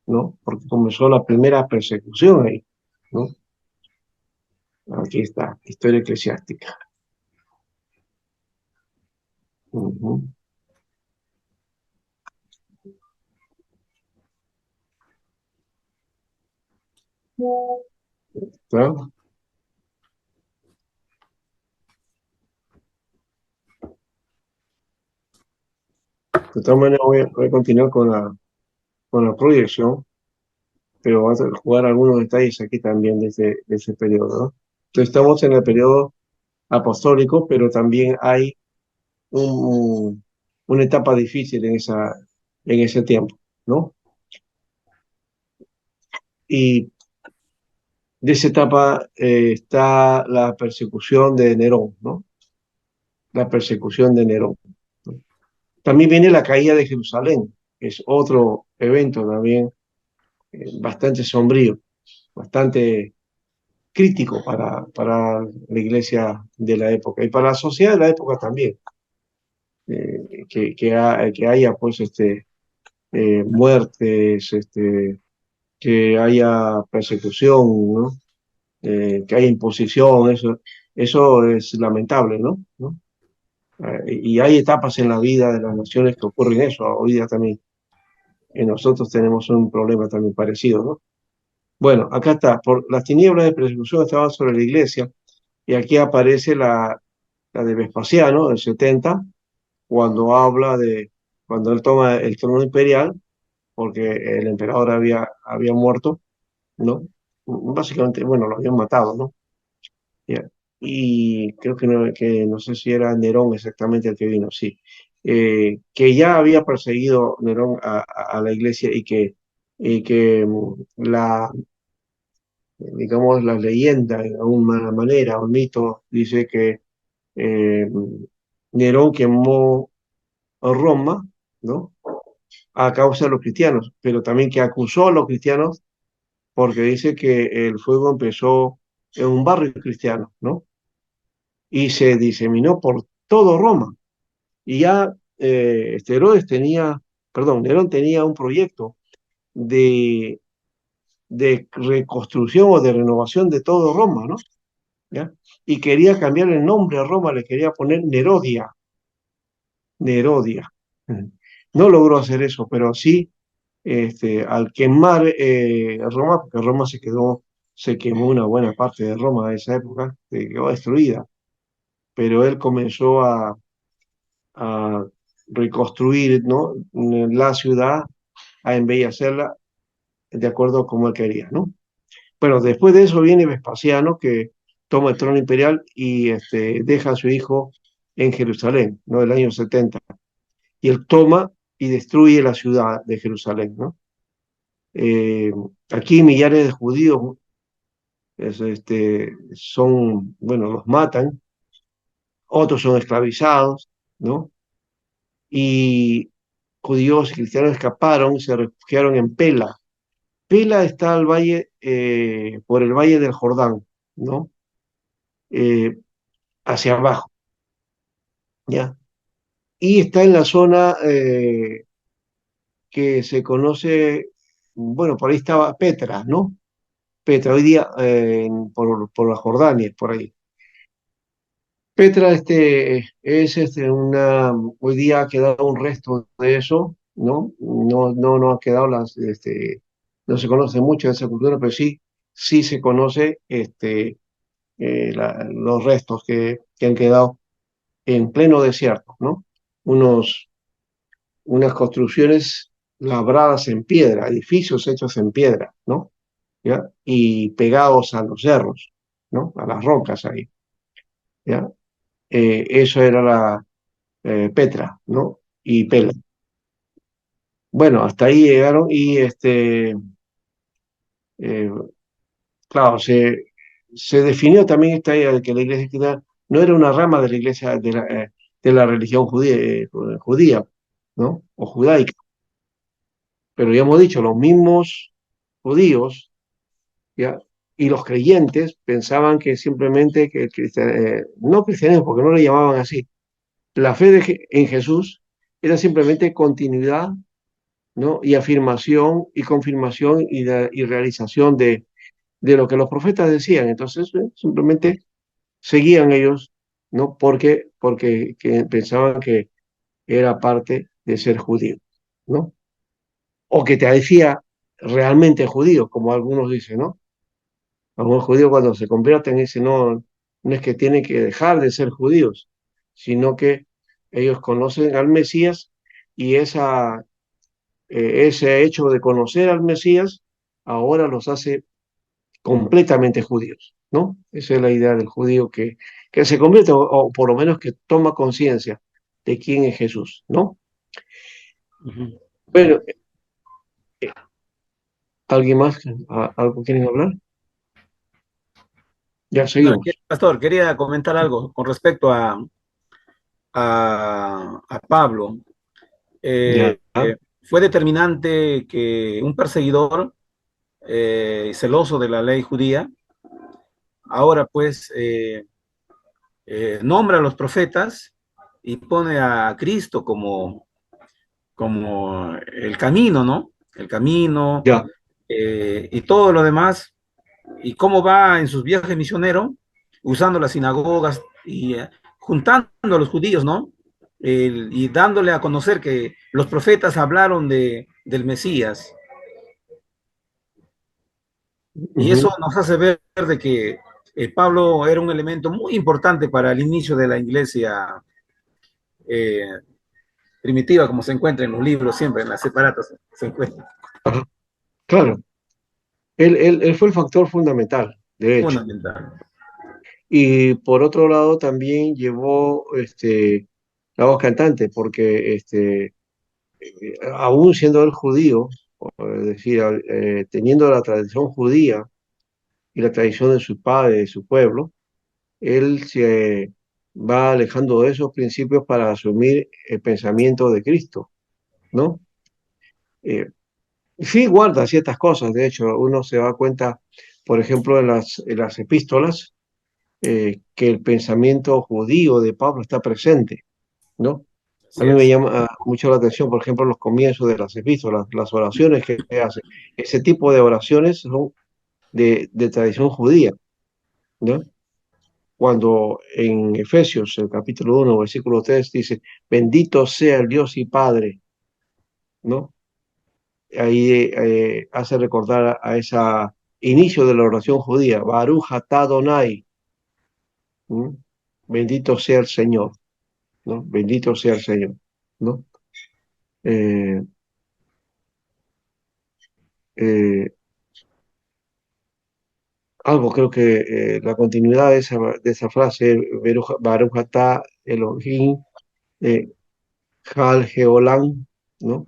¿no? Porque comenzó la primera persecución ahí, ¿no? Aquí está, historia eclesiástica. Ujú. ¿Está? De todas maneras, voy a continuar con la proyección, pero vamos a jugar algunos detalles aquí también de ese periodo, ¿no? Entonces, estamos en el periodo apostólico, pero también hay un, una etapa difícil en ese tiempo, ¿no? Y de esa etapa está la persecución de Nerón, ¿no? La persecución de Nerón, ¿no? También viene la caída de Jerusalén, que es otro evento también bastante sombrío, bastante crítico para la iglesia de la época y para la sociedad de la época también, que haya pues muertes, que haya persecución, ¿no? Que haya imposición, eso es lamentable, ¿no? ¿no? Y hay etapas en la vida de las naciones que ocurren eso, hoy día también. Y nosotros tenemos un problema también parecido, ¿no? Bueno, acá está, por las tinieblas de persecución estaban sobre la iglesia, y aquí aparece la de Vespasiano, el 70, cuando habla cuando él toma el trono imperial, porque el emperador había muerto, ¿no? Básicamente, bueno, lo habían matado, ¿no? Ya. Y creo que no sé si era Nerón exactamente el que vino, sí. Que ya había perseguido Nerón a la iglesia y que digamos, la leyenda, de alguna manera, un mito, dice que eh, Nerón quemó Roma, ¿no? A causa de los cristianos, pero también que acusó a los cristianos porque dice que el fuego empezó en un barrio cristiano, ¿no? Y se diseminó por todo Roma. Y ya Herodes tenía, perdón, Nerón tenía un proyecto de, de reconstrucción o de renovación de todo Roma, ¿no? ¿Ya? Y quería cambiar el nombre a Roma, le quería poner Nerodia, Nerodia. No logró hacer eso, pero sí, al quemar Roma, porque Roma se quemó una buena parte de Roma de esa época, quedó destruida, pero él comenzó a reconstruir, ¿no? La ciudad, a embellecerla de acuerdo a como él quería, ¿no? Bueno, después de eso viene Vespasiano, que toma el trono imperial y deja a su hijo en Jerusalén, ¿no? El año 70. Y él toma y destruye la ciudad de Jerusalén, ¿no? Eh, Aquí millares de judíos bueno, los matan, otros son esclavizados, ¿no? Y judíos y cristianos escaparon y se refugiaron en Pela. Pela está por el valle del Jordán, ¿no? Eh, Hacia abajo, ¿ya? y está en la zona que se conoce, bueno, por ahí estaba Petra, ¿no? Petra, hoy día por la Jordania, por ahí. Petra es hoy día ha quedado un resto de eso, ¿no? No ha quedado no se conoce mucho de esa cultura, pero sí se conoce los restos que han quedado en pleno desierto, ¿no? Unos, unas construcciones labradas en piedra, edificios hechos en piedra, ¿no? ¿Ya? Y pegados a los cerros, ¿no? A las rocas ahí, ¿ya? Eso era Petra, ¿no? Y Pela. Bueno, hasta ahí llegaron y eh, claro, se definió también esta idea de que la iglesia cristiana no era una rama de la iglesia de la religión judía, ¿no? O judaica. Pero ya hemos dicho, los mismos judíos, ¿ya? Y los creyentes pensaban que simplemente que no cristianismo, porque no le llamaban así, la fe en Jesús era simplemente continuidad, ¿no? Y afirmación y confirmación y realización de lo que los profetas decían. Entonces, simplemente seguían ellos, ¿no? Porque pensaban que era parte de ser judío, ¿no? O que te decía realmente judío, como algunos dicen, ¿no? Algunos judíos cuando se convierten dicen, no es que tienen que dejar de ser judíos, sino que ellos conocen al Mesías y ese hecho de conocer al Mesías ahora los hace completamente judíos, ¿no? Esa es la idea del judío que se convierte, o por lo menos que toma conciencia de quién es Jesús, ¿no? Ujú. Bueno, ¿alguien más? ¿Algo quieren hablar? Ya No, seguimos. Pastor, quería comentar algo con respecto a Pablo. Ya. Fue determinante que un perseguidor celoso de la ley judía, ahora pues nombra a los profetas y pone a Cristo como el camino, ¿no? El camino Ya. y todo lo demás. Y cómo va en sus viajes misioneros, usando las sinagogas y juntando a los judíos, ¿no? Y dándole a conocer que los profetas hablaron del Mesías. Y eso Ujú. nos hace ver de que Pablo era un elemento muy importante para el inicio de la iglesia eh, primitiva, como se encuentra en los libros, siempre en las separatas se encuentra. Ajá. Claro, él fue el factor fundamental, de hecho. Fundamental. Y por otro lado también llevó la voz cantante, porque aún siendo él judío, es decir, teniendo la tradición judía y la tradición de su padre, de su pueblo, él se va alejando de esos principios para asumir el pensamiento de Cristo, ¿no? Eh, sí guarda ciertas cosas, de hecho, uno se da cuenta, por ejemplo, en las epístolas, que el pensamiento judío de Pablo está presente, ¿no? A Así mí me es. llama mucho la atención, por ejemplo, los comienzos de las epístolas, las oraciones que hace. Ese tipo de oraciones son de tradición judía, ¿no? Cuando en Efesios, el capítulo 1 versículo 3 dice, bendito sea el Dios y Padre, ¿no? Ahí hace recordar a ese inicio de la oración judía, Baruch atah Adonai, ¿no? Bendito sea el Señor, ¿no? Bendito sea el Señor, ¿no? Eh, eh, Algo creo que la continuidad de esa frase, Baruch atah Elohim, eh, Hal Geolam, ¿no?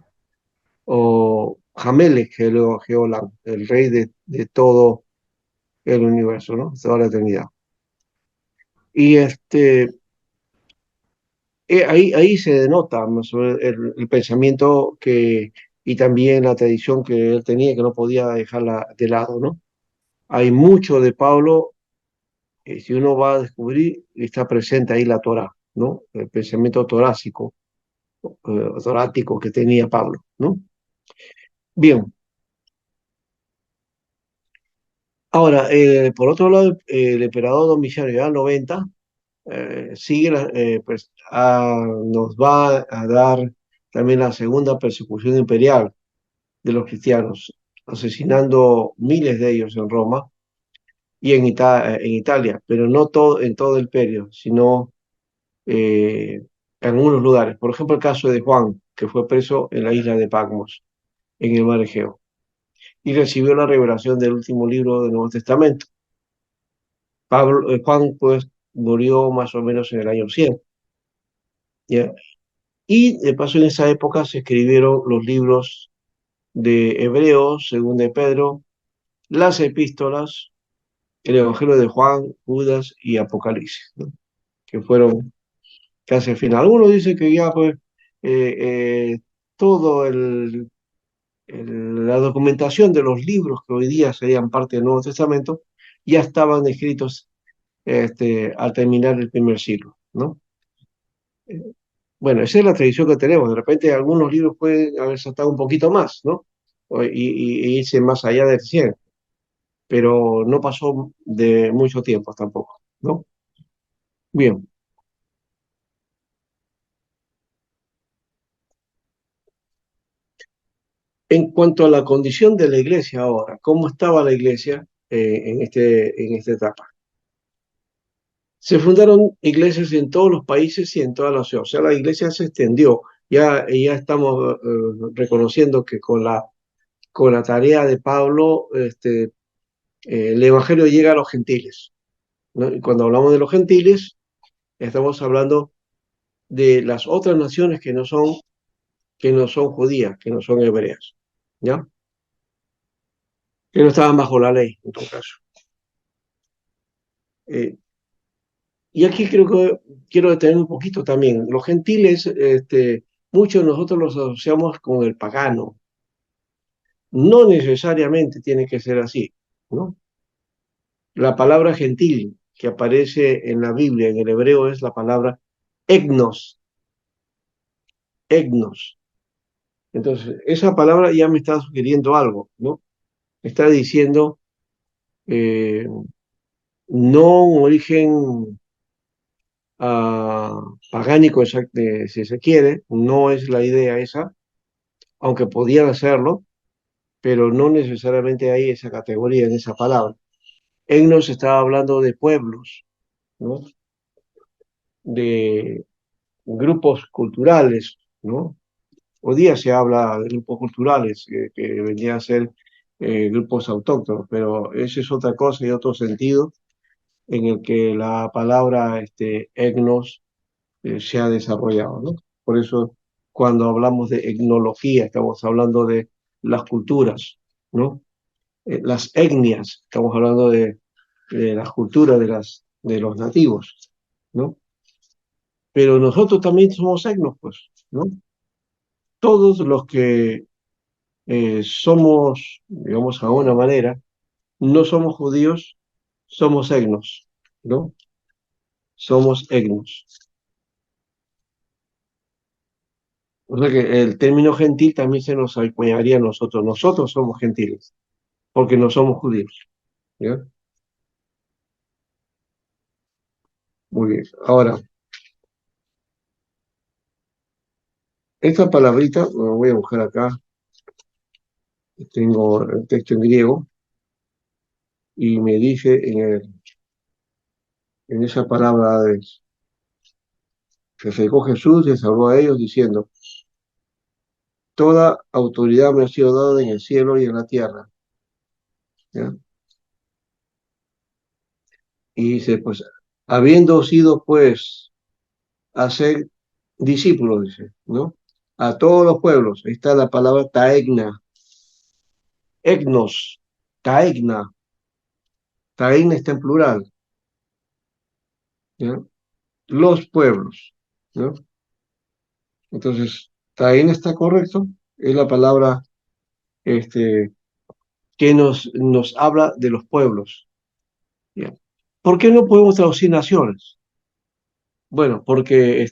O Hamelech Geolam, el rey de todo el universo, ¿no? Toda la eternidad. Y ahí se denota más o menos el pensamiento y también la tradición que él tenía, que no podía dejarla de lado, ¿no? Hay mucho de Pablo, si uno va a descubrir, está presente ahí la Torá, ¿no? El pensamiento torácico, dorático que tenía Pablo, ¿no? Bien, ahora, por otro lado, el emperador Domiciano ya 90 sigue, pues, nos va a dar también la segunda persecución imperial de los cristianos, asesinando miles de ellos en Roma y en Italia, pero no todo, en todo el periodo, sino en algunos lugares. Por ejemplo, el caso de Juan, que fue preso en la isla de Patmos, en el mar Egeo, y recibió la revelación del último libro del Nuevo Testamento. Juan, pues, murió más o menos en el año 100, ¿ya? Y de paso en esa época se escribieron los libros de Hebreos, según de Pedro, las epístolas, el Evangelio de Juan, Judas y Apocalipsis, ¿no? Que fueron casi al final. Algunos dicen que ya pues todo la documentación de los libros que hoy día serían parte del Nuevo Testamento ya estaban escritos al terminar el primer siglo, ¿no? Bueno, esa es la tradición que tenemos. De repente algunos libros pueden haber saltado un poquito más, ¿no? Y irse más allá del 100, pero no pasó de mucho tiempo tampoco, ¿no? Bien, en cuanto a la condición de la iglesia ahora, ¿cómo estaba la iglesia en esta etapa? Se fundaron iglesias en todos los países y en todas las ciudades. O sea, la iglesia se extendió. Ya estamos reconociendo que con la tarea de Pablo, el evangelio llega a los gentiles, ¿no? Y cuando hablamos de los gentiles, estamos hablando de las otras naciones que no son judías, que no son hebreas, ¿ya? Que no estaban bajo la ley, en todo caso. Eh, y aquí creo que quiero detener un poquito también. Los gentiles, muchos de nosotros los asociamos con el pagano. No necesariamente tiene que ser así, ¿no? La palabra gentil que aparece en la Biblia, en el hebreo, es la palabra etnos, etnos. Entonces, esa palabra ya me está sugiriendo algo, ¿no? Me está diciendo eh, no un origen pagánico, si se quiere, no es la idea esa, aunque podían hacerlo, pero no necesariamente hay esa categoría en esa palabra. Etnos estaba hablando de pueblos, ¿no? De grupos culturales, ¿no? Hoy día se habla de grupos culturales que vendrían a ser grupos autóctonos, pero eso es otra cosa y otro sentido en el que la palabra etnos se ha desarrollado, ¿no? Por eso cuando hablamos de etnología estamos hablando de las culturas, ¿no? Las etnias, estamos hablando de las culturas de los nativos, ¿no? Pero nosotros también somos etnos, pues, ¿no? Todos los que somos, digamos, a una manera, no somos judíos, somos etnos, ¿no? Somos etnos. O sea que el término gentil también se nos acuñaría a nosotros. Nosotros somos gentiles, porque no somos judíos, ¿ya? Muy bien. Ahora, esta palabrita, lo voy a buscar acá, tengo el texto en griego, y me dice en esa palabra que se dejó Jesús y salvó a ellos diciendo, toda autoridad me ha sido dada en el cielo y en la tierra, ¿ya? Y dice, pues, habiendo sido, pues, a ser discípulos, dice, ¿no? A todos los pueblos. Ahí está la palabra taegna, etnos, taegna, taegna está en plural, ¿ya? Los pueblos, ¿no? Entonces, taegna está correcto, es la palabra este, que nos habla de los pueblos, ¿ya? ¿Por qué no podemos traducir naciones? Bueno, porque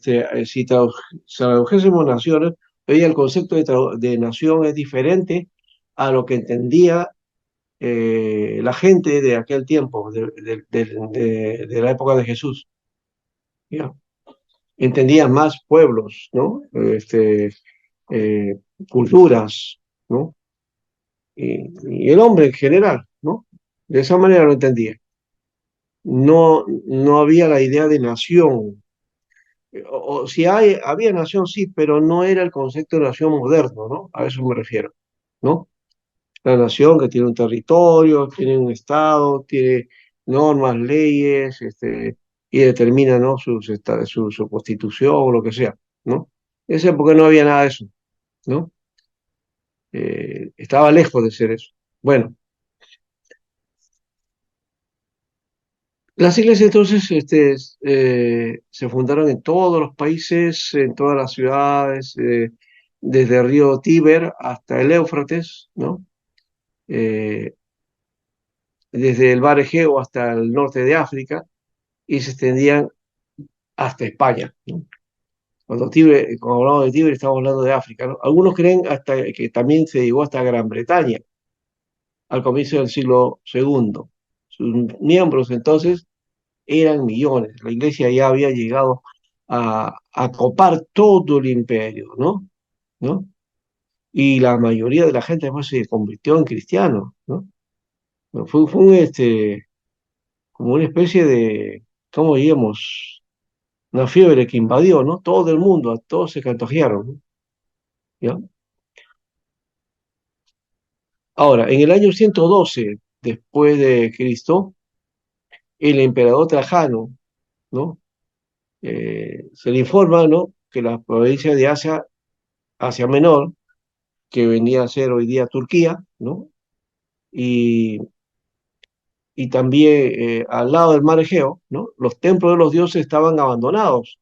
si tradujésemos naciones, hoy el concepto de nación es diferente a lo que entendía la gente de aquel tiempo, de la época de Jesús. ¿Ya? Entendían más pueblos, ¿no? Culturas, ¿no? Y el hombre en general, ¿no? De esa manera lo entendía. No, no había la idea de nación. O si había nación, sí, pero no era el concepto de nación moderno, ¿no? A eso me refiero, ¿no? La nación que tiene un territorio, tiene un estado, tiene normas, leyes, y determina, ¿no? Su constitución o lo que sea, ¿no? Ese porque no había nada de eso, ¿no? Estaba lejos de ser eso. Bueno, las iglesias entonces se fundaron en todos los países, en todas las ciudades, desde el río Tíber hasta el Éufrates, ¿no? Eh, Desde el mar Egeo hasta el norte de África y se extendían hasta España, ¿no? Cuando hablamos de Tíber estamos hablando de África, ¿no? Algunos creen hasta que también se llegó hasta Gran Bretaña al comienzo del siglo segundo. Sus miembros entonces eran millones. La iglesia ya había llegado a copar todo el imperio, ¿no? ¿No? Y la mayoría de la gente después se convirtió en cristianos, ¿no? Fue como una especie de, ¿cómo diríamos? Una fiebre que invadió, ¿no? Todo el mundo, a todos se contagiaron, ¿no? ¿Ya? Ahora, en el año 112 después de Cristo, el emperador Trajano, ¿no? Se le informa, ¿no? Que la provincia de Asia Menor, que venía a ser hoy día Turquía, ¿no? Y, y también al lado del mar Egeo, ¿no? Los templos de los dioses estaban abandonados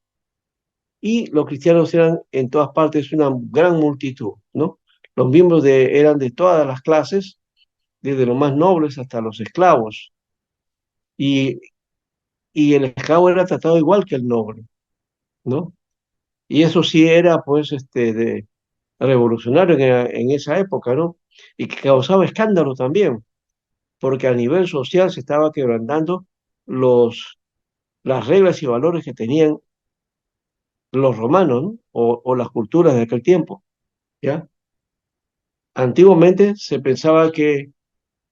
y los cristianos eran en todas partes una gran multitud, ¿no? Los miembros eran de todas las clases, desde los más nobles hasta los esclavos, y, y el esclavo era tratado igual que el noble, ¿no? Y eso sí era, pues, revolucionario en esa época, ¿no? Y que causaba escándalo también, porque a nivel social se estaba quebrantando los, las reglas y valores que tenían los romanos, ¿no? O las culturas de aquel tiempo, ¿ya? Antiguamente se pensaba que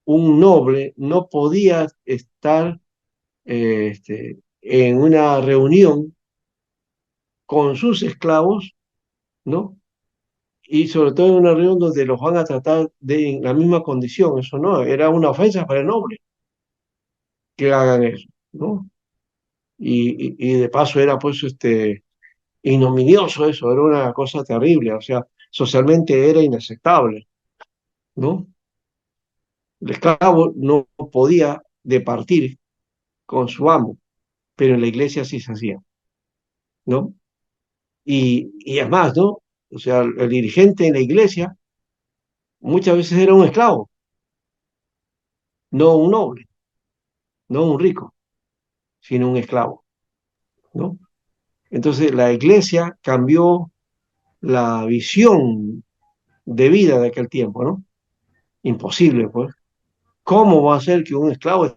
un noble no podía estar en una reunión con sus esclavos, ¿no? Y sobre todo en una reunión donde los van a tratar en la misma condición, eso no, era una ofensa para el noble que hagan eso, ¿no? Y de paso era pues ignominioso eso, era una cosa terrible, o sea, socialmente era inaceptable, ¿no? El esclavo no podía departir con su amo, pero en la iglesia sí se hacía, ¿no? Y además, ¿no? O sea, el dirigente en la iglesia muchas veces era un esclavo, no un noble, no un rico, sino un esclavo, ¿no? Entonces la iglesia cambió la visión de vida de aquel tiempo, ¿no? Imposible, pues. ¿Cómo va a ser que un esclavo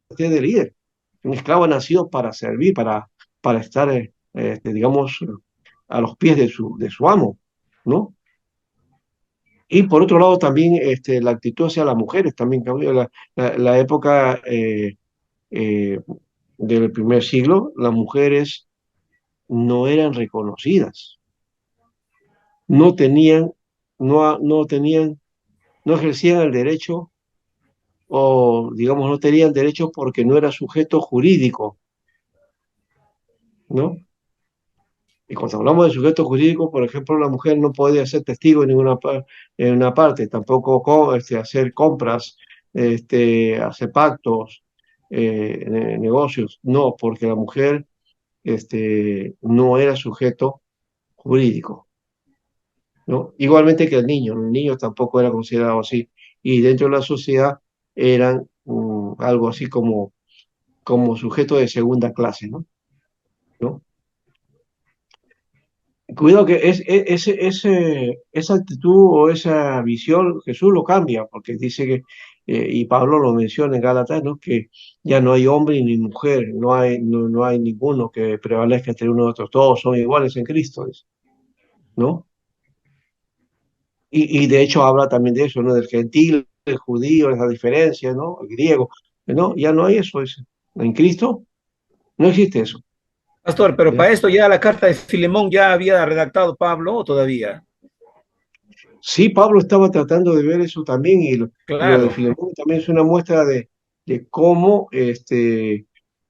esté de líder? Un esclavo ha nacido para servir, para estar, digamos, a los pies de su amo, ¿no? Y por otro lado también la actitud hacia las mujeres también cambió. La época eh, del primer siglo, las mujeres no eran reconocidas, no tenían, no tenían, no ejercían el derecho o, digamos, no tenían derecho porque no era sujeto jurídico, ¿no? Y cuando hablamos de sujeto jurídico, por ejemplo, la mujer no podía ser testigo en en una parte, tampoco hacer compras, hacer pactos, negocios, no, porque la mujer no era sujeto jurídico, ¿no? Igualmente que el niño tampoco era considerado así, y dentro de la sociedad eran algo así como sujeto de segunda clase, ¿no? Cuidado que esa actitud o esa visión Jesús lo cambia, porque dice que, y Pablo lo menciona en Gálatas, ¿no? Que ya no hay hombre ni mujer, no hay ninguno que prevalezca entre uno y otro, todos son iguales en Cristo, dice, ¿no? Y de hecho habla también de eso, ¿no? Del gentil, el judío, esa diferencia, ¿no? El griego, ¿no? Ya no hay eso, dice. En Cristo no existe eso, Pastor, pero ¿ya? para esto ya la carta de Filemón ya había redactado Pablo o todavía. Sí, Pablo estaba tratando de ver eso también lo de Claro. Filemón también es una muestra de cómo eh,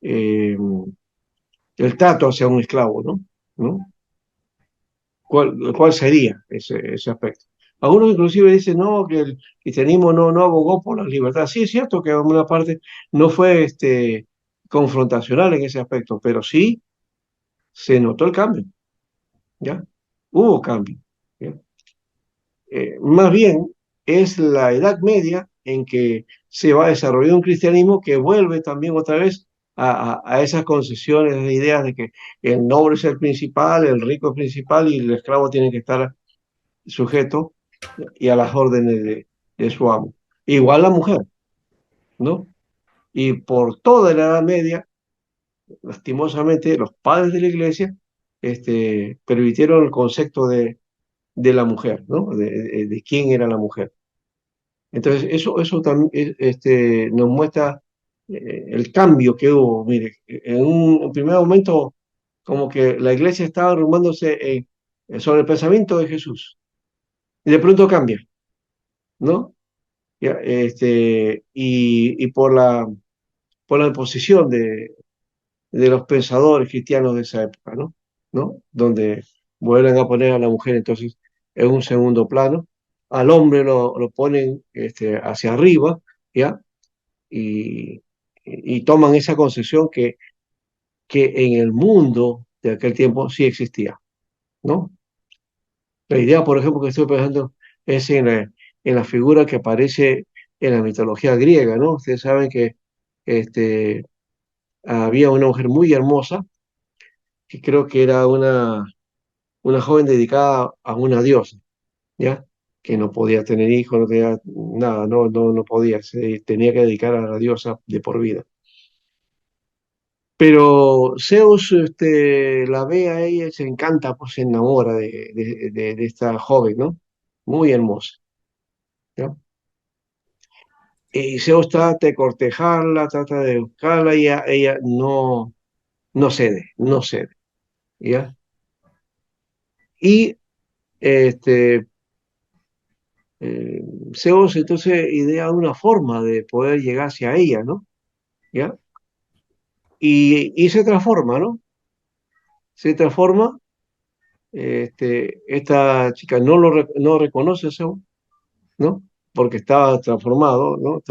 el trato hacia un esclavo, ¿no? ¿No? ¿Cuál sería ese aspecto? Algunos inclusive dicen, no, que el cristianismo no abogó por la libertad. Sí, es cierto que en una parte no fue confrontacional en ese aspecto, pero sí se notó el cambio, ¿ya? Hubo cambio, ¿ya? Más bien es la Edad Media en que se va a desarrollar un cristianismo que vuelve también otra vez a esas concesiones, de ideas de que el noble es el principal, el rico es principal y el esclavo tiene que estar sujeto y a las órdenes de su amo. Igual la mujer, ¿no? Y por toda la Edad Media, lastimosamente, los padres de la iglesia permitieron el concepto de la mujer, ¿no? De quién era la mujer. Entonces, eso también nos muestra el cambio que hubo. Mire, en primer momento, como que la iglesia estaba arrumándose sobre el pensamiento de Jesús, y de pronto cambia, ¿no? Ya, y por la imposición de los pensadores cristianos de esa época, ¿no? Donde vuelven a poner a la mujer entonces en un segundo plano, al hombre lo ponen hacia arriba, ¿ya? Y toman esa concepción que en el mundo de aquel tiempo sí existía, ¿no? La idea, por ejemplo, que estoy pensando es en la figura que aparece en la mitología griega, ¿no? Ustedes saben que este, había una mujer muy hermosa, que creo que era una joven dedicada a una diosa, ¿ya? Que no podía tener hijos, no tenía nada, no podía, se tenía que dedicar a la diosa de por vida. Pero Zeus la ve a ella y se encanta, pues se enamora de esta joven, ¿no? Muy hermosa, ¿no? Y Zeus trata de cortejarla, trata de buscarla y ella no cede, no cede, ¿ya? Y este, eh, Zeus entonces idea una forma de poder llegar hacia ella, ¿no? ¿Ya? Y se transforma, ¿no? Se transforma, esta chica no reconoce a Zeus, ¿no? Porque estaba transformado, ¿no?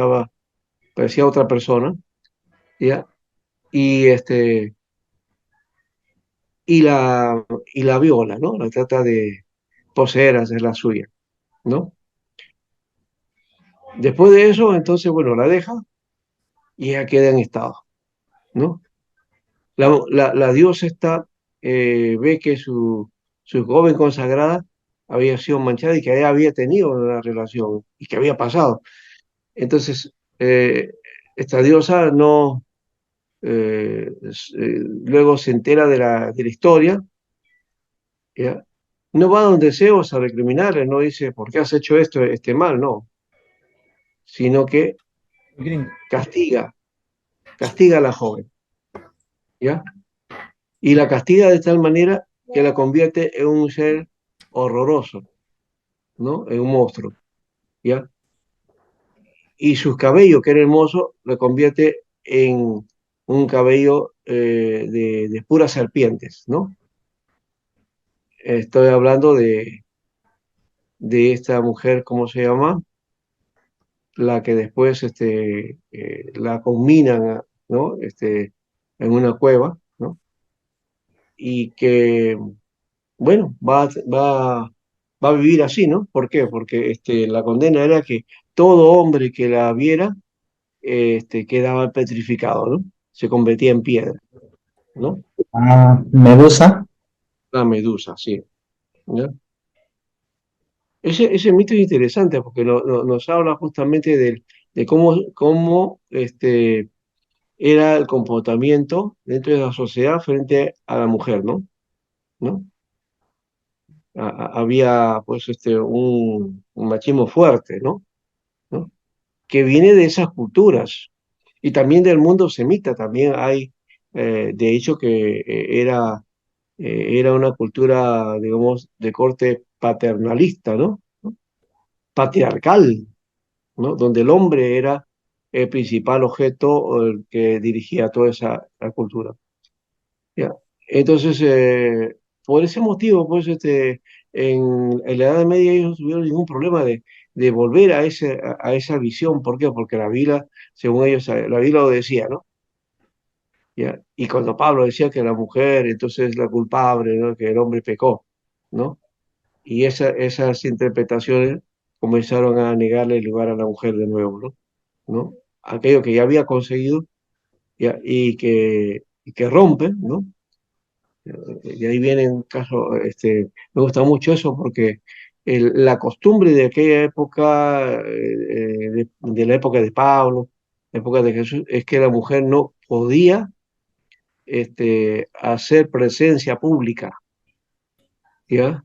Parecía otra persona, ¿ya? Y, y, la, y la viola, ¿no? La trata de poseer, hacer la suya, ¿no? Después de eso, entonces, bueno, la deja y ella queda en estado, ¿no? La diosa ve que su joven consagrada había sido manchada y que ella había tenido una relación y que había pasado. Entonces, esta diosa no, luego se entera de la historia, ¿ya? No va donde Zeus a recriminarle, no dice, ¿por qué has hecho esto, este mal? No, sino que Gringo. castiga, castiga a la joven, ¿ya? Y la castiga de tal manera que la convierte en un ser horroroso, ¿no? En un monstruo, ¿ya? Y sus cabellos, que era hermoso, lo convierte en un cabello de puras serpientes, ¿no? Estoy hablando de esta mujer, ¿cómo se llama? La que después la combinan, ¿no? En una cueva, ¿no? Y que, bueno, va a vivir así, ¿no? ¿Por qué? Porque la condena era que todo hombre que la viera quedaba petrificado, ¿no? se convertía en piedra, ¿no? Ah, Medusa. La medusa, sí. ¿Ya? Ese mito es interesante porque nos habla justamente de cómo era el comportamiento dentro de la sociedad frente a la mujer, ¿no? Había pues un machismo fuerte, ¿no? Que viene de esas culturas y también del mundo semita, también hay, de hecho, que era una cultura, digamos, de corte paternalista, ¿no? Patriarcal, ¿no? Donde el hombre era el principal objeto o el que dirigía toda esa cultura. ¿Ya? Entonces, por ese motivo, pues, en la Edad Media ellos no tuvieron ningún problema de volver a esa visión. ¿Por qué? Porque la Biblia, según ellos, la Biblia lo decía, ¿no? ¿Ya? Y cuando Pablo decía que la mujer, entonces es la culpable, ¿no? Que el hombre pecó, ¿no? Y esas interpretaciones comenzaron a negarle el lugar a la mujer de nuevo, ¿no? Aquello que ya había conseguido ¿ya? Y que rompe, ¿no? Y ahí viene un caso, me gusta mucho eso porque la costumbre de aquella época, de la época de Pablo, la época de Jesús, es que la mujer no podía hacer presencia pública, ¿ya?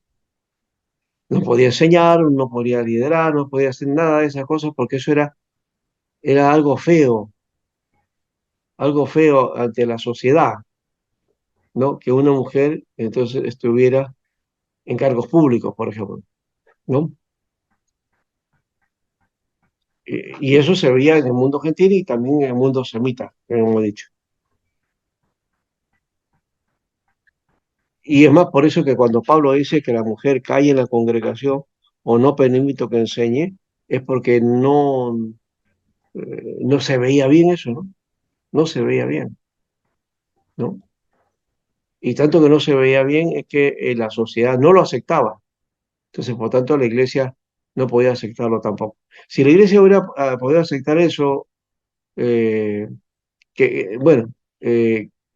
No podía enseñar, no podía liderar, no podía hacer nada de esas cosas porque eso era algo feo ante la sociedad, ¿no? Que una mujer entonces estuviera en cargos públicos, por ejemplo, ¿no? Y eso se veía en el mundo gentil y también en el mundo semita, como hemos dicho. Y es más por eso que cuando Pablo dice que la mujer cae en la congregación o no permito que enseñe, es porque no se veía bien eso, ¿no? No se veía bien, ¿no? Y tanto que no se veía bien es que la sociedad no lo aceptaba. Entonces, por tanto, la iglesia no podía aceptarlo tampoco. Si la iglesia hubiera podido aceptar eso, eh, bueno,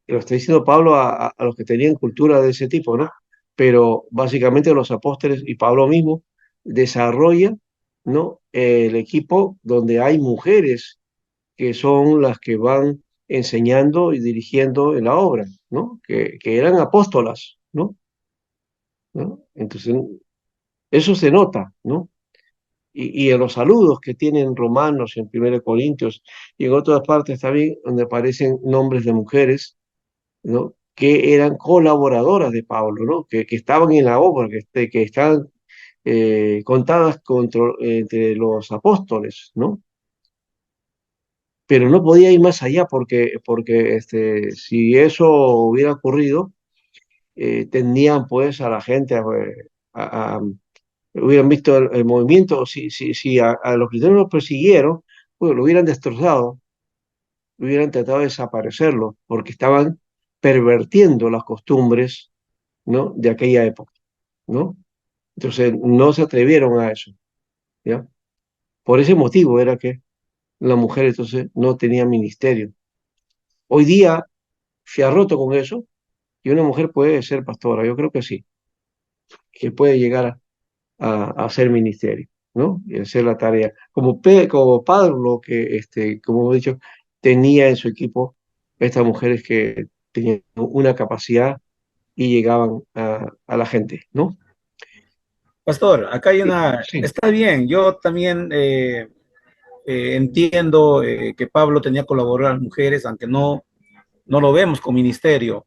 lo está diciendo Pablo a los que tenían cultura de ese tipo, ¿no? Pero básicamente los apóstoles y Pablo mismo desarrolla, ¿no? El equipo donde hay mujeres que son las que van enseñando y dirigiendo en la obra, ¿no? Que eran apóstolas, ¿no? Entonces, eso se nota, ¿no? Y en los saludos que tienen Romanos, en 1 Corintios y en otras partes también, donde aparecen nombres de mujeres, ¿no? Que eran colaboradoras de Pablo, ¿no? Que estaban en la obra, que estaban contadas entre los apóstoles, ¿no? Pero no podía ir más allá porque si eso hubiera ocurrido, tendrían pues a la gente hubieran visto el movimiento, si a los cristianos los persiguieron, pues lo hubieran destrozado, hubieran tratado de desaparecerlo, porque estaban pervertiendo las costumbres, ¿no? De aquella época, ¿no? Entonces no se atrevieron a eso, ¿ya? Por ese motivo era que la mujer entonces no tenía ministerio. Hoy día se ha roto con eso y una mujer puede ser pastora, yo creo que sí, que puede llegar a hacer ministerio, ¿no? Y hacer la tarea. Como Pablo, que, como hemos dicho, tenía en su equipo estas mujeres que tenían una capacidad y llegaban a la gente, ¿no? Pastor, acá hay una, Sí, está bien, yo también entiendo que Pablo tenía que colaborar a las mujeres, aunque no lo vemos con ministerio,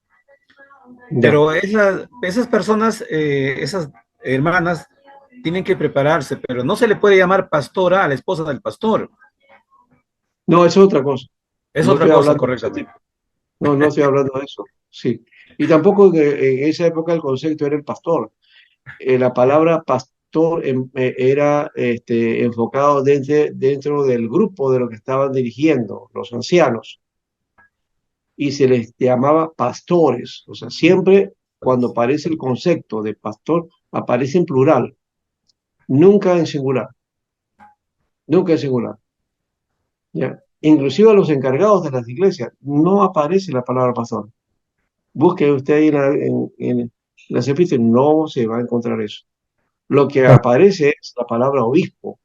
ya. pero esas personas, esas hermanas, tienen que prepararse, pero no se le puede llamar pastora a la esposa del pastor, No, eso es otra cosa. es No otra estoy cosa hablando de ese correctamente. tipo. No, no estoy hablando de eso. Sí. Y tampoco que en esa época el concepto era el pastor. La palabra pastor era enfocado dentro del grupo de lo que estaban dirigiendo, los ancianos, y se les llamaba pastores. O sea, siempre cuando aparece el concepto de pastor, aparece en plural, nunca en singular, nunca en singular. ¿Ya? inclusive a los encargados de las iglesias, no aparece la palabra pastor. Busque usted ahí en las epístolas, no se va a encontrar eso. Lo que aparece es la palabra obispo,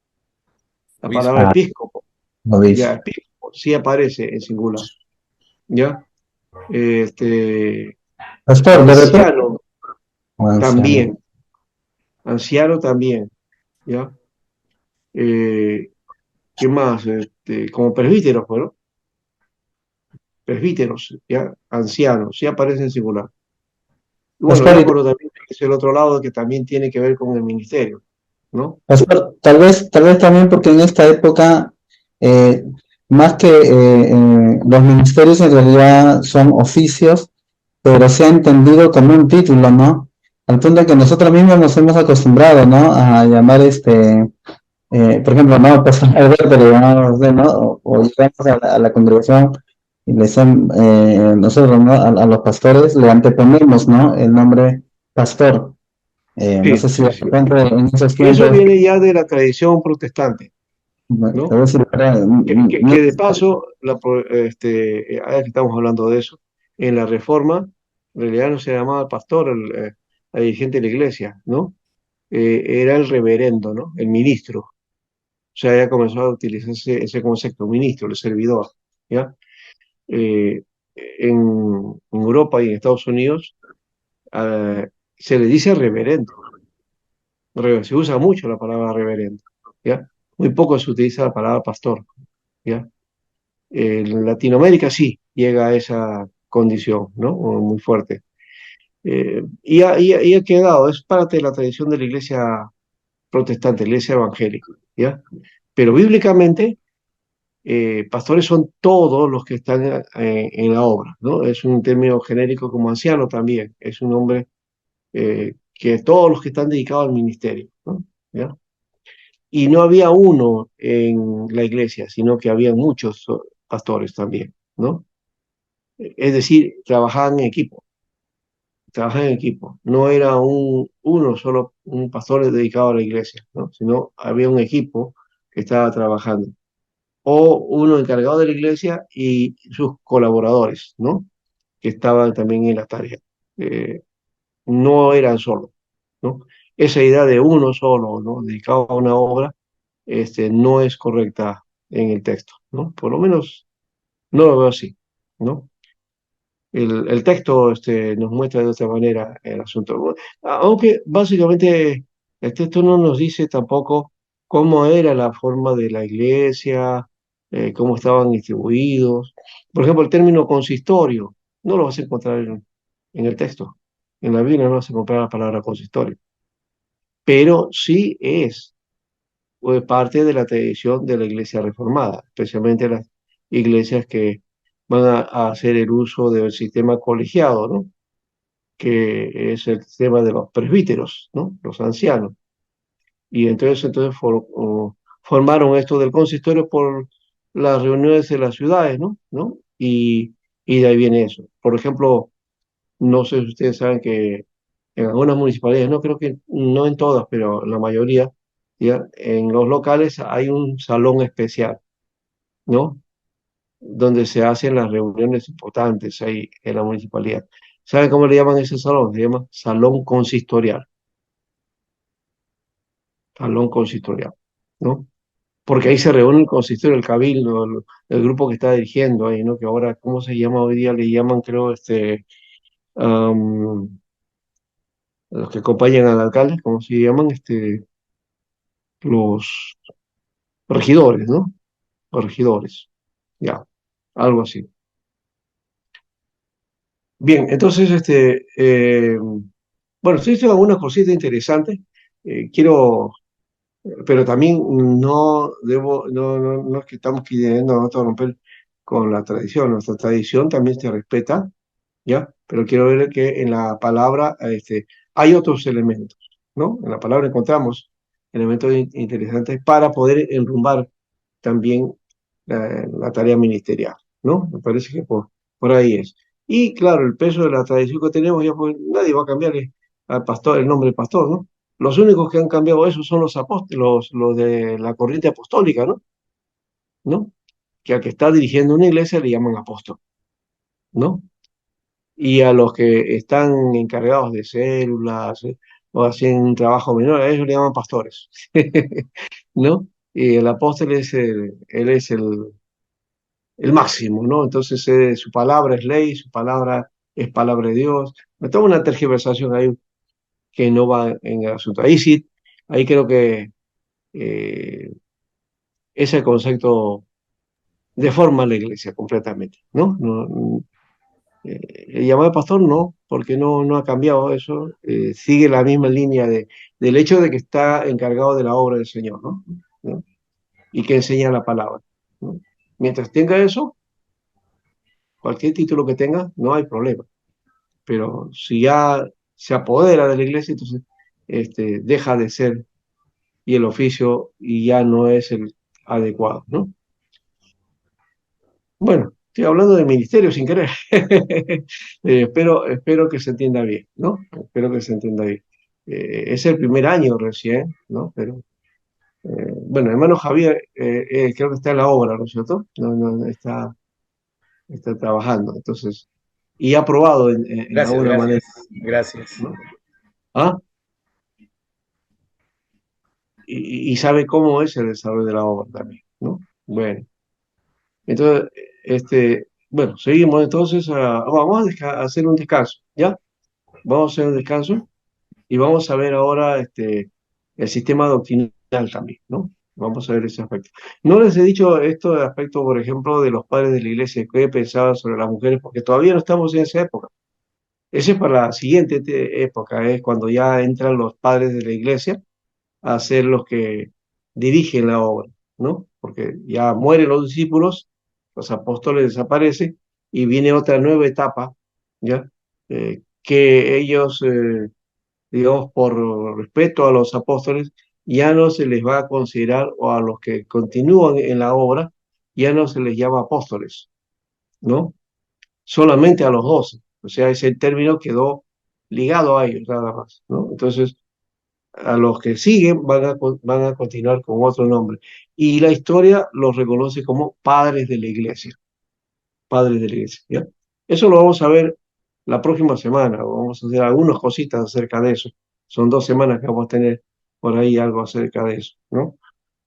la Obispo. palabra episcopo. Lo veis. Ya, episcopo sí aparece en singular. ¿Ya? Pastor, de repente. Anciano también. Anciano también. ¿Ya? ¿Qué más? Como presbíteros, bueno, presbíteros, ¿ya? Ancianos, sí aparece en singular. Y bueno, Pastor, ya por también es el otro lado que también tiene que ver con el ministerio, ¿no? Pastor, tal vez también porque en esta época, eh, más que los ministerios en realidad son oficios, pero se ha entendido como un título, ¿no? Al punto que nosotros mismos nos hemos acostumbrado, ¿no? A llamar por ejemplo, no, pastor Alberto, le llamamos, ¿no? O llegamos a la congregación y le decimos, nosotros, ¿no? A los pastores le anteponemos, ¿no? El nombre pastor. No sé Sí, si sí, de sí. repente en esos Eso tiempos, viene ya de la tradición protestante, tal ¿no? vez si de verdad, Que de paso, ahora que estamos hablando de eso, en la Reforma, en realidad no se llamaba pastor, la dirigente de la iglesia, ¿no? Era el reverendo, ¿no? El ministro. O sea, ya comenzó a utilizarse ese concepto, ministro, el servidor, ¿ya? Eh, en Europa y en Estados Unidos se le dice reverendo. Se usa mucho la palabra reverendo, ¿ya? Muy poco se utiliza la palabra pastor, ¿ya? En Latinoamérica sí llega a esa condición, ¿no? Muy fuerte. Y ha quedado, es parte de la tradición de la iglesia protestante, la iglesia evangélica, ¿ya? Pero bíblicamente, pastores son todos los que están en la obra, ¿no? Es un término genérico como anciano también, es un nombre que todos los que están dedicados al ministerio, ¿no? ¿Ya? Y no había uno en la iglesia, sino que había muchos pastores también, ¿no? Es decir, trabajaban en equipo. No era uno solo, un pastor dedicado a la iglesia, ¿no? Sino había un equipo que estaba trabajando. O uno encargado de la iglesia y sus colaboradores, ¿no? Que estaban también en la tarea. Eh, no eran solos, ¿no? Esa idea de uno solo, ¿no? Dedicado a una obra, no es correcta en el texto, ¿no? Por lo menos no lo veo así, ¿no? El texto nos muestra de otra manera el asunto. Aunque básicamente el texto no nos dice tampoco cómo era la forma de la iglesia, cómo estaban distribuidos. Por ejemplo, el término consistorio no lo vas a encontrar en el texto. En la Biblia no vas a encontrar la palabra consistorio, pero sí es parte de la tradición de la iglesia reformada, especialmente las iglesias que van a hacer el uso del sistema colegiado, ¿no? Que es el tema de los presbíteros, ¿no? Los ancianos. Y entonces formaron esto del consistorio por las reuniones de las ciudades, ¿no? ¿No? Y de ahí viene eso. Por ejemplo, no sé si ustedes saben que en algunas municipalidades, no creo que no en todas, pero en la mayoría, ¿ya? En los locales hay un salón especial, ¿no? Donde se hacen las reuniones importantes ahí en la municipalidad. ¿Saben cómo le llaman ese salón? Se llama salón consistorial, salón consistorial, ¿no? Porque ahí se reúne el consistorio, el cabildo, el grupo que está dirigiendo ahí, ¿no? Que ahora, ¿cómo se llama hoy día? Le llaman, creo, am, los que acompañan al alcalde, ¿cómo se llaman? Los regidores, ¿no? Los regidores, ya, algo así. Bien, entonces, bueno, estoy diciendo algunas cositas interesantes. Quiero, pero también no es que estamos queriendo nosotros romper con la tradición. Nuestra tradición también se respeta, ¿ya? Pero quiero ver que en la palabra, hay otros elementos, ¿no? En la palabra encontramos elementos interesantes para poder enrumbar también la tarea ministerial, ¿no? Me parece que por ahí es. Y claro, el peso de la tradición que tenemos, ya pues nadie va a cambiarle al pastor el nombre del pastor, ¿no? Los únicos que han cambiado eso son los apóstoles, los de la corriente apostólica, ¿no? ¿No? que al que está dirigiendo una iglesia le llaman apóstol, ¿no? Y a los que están encargados de células o hacen un trabajo menor, a ellos le llaman pastores, ¿no? Y el apóstol él es el máximo, ¿no? Entonces su palabra es ley, su palabra es palabra de Dios. Me tomo una tergiversación ahí que no va en el asunto. Ahí sí, ahí creo que ese concepto deforma la iglesia completamente, ¿no? El llamado pastor no, porque no ha cambiado eso, sigue la misma línea del hecho de que está encargado de la obra del Señor, ¿no? ¿No? Y que enseña la palabra, ¿no? Mientras tenga eso, cualquier título que tenga, no hay problema. Pero si ya se apodera de la iglesia, entonces deja de ser y el oficio y ya no es el adecuado, ¿no? Bueno, estoy hablando de ministerio sin querer. Espero que se entienda bien, ¿no? Espero que se entienda bien. Es el primer año recién, ¿no? Pero, bueno, hermano Javier, creo que está en la obra, ¿no es cierto? No, está trabajando, entonces, y ha aprobado en Gracias, alguna manera, gracias, gracias. ¿no? ¿Ah? Y sabe cómo es el desarrollo de la obra también, ¿no? Bueno, entonces, bueno, seguimos entonces, vamos a hacer un descanso, ¿ya? Vamos a hacer un descanso y vamos a ver ahora el sistema doctrinal también, ¿no? Vamos a ver ese aspecto. No les he dicho esto de aspecto, por ejemplo, de los padres de la iglesia, qué pensaban sobre las mujeres, porque todavía no estamos en esa época. Esa es para la siguiente época, es cuando ya entran los padres de la iglesia a ser los que dirigen la obra, ¿no? Porque ya mueren los discípulos, los apóstoles desaparecen y viene otra nueva etapa, ¿ya? Que ellos, digamos, por respeto a los apóstoles, ya no se les va a considerar, o a los que continúan en la obra, ya no se les llama apóstoles, ¿no? Solamente a los 12. O sea, ese término quedó ligado a ellos, nada más, ¿no? Entonces, a los que siguen van a continuar con otro nombre. Y la historia los reconoce como padres de la iglesia, padres de la iglesia, ¿ya? Eso lo vamos a ver la próxima semana, vamos a hacer algunas cositas acerca de eso. Son 2 semanas que vamos a tener por ahí algo acerca de eso, ¿no?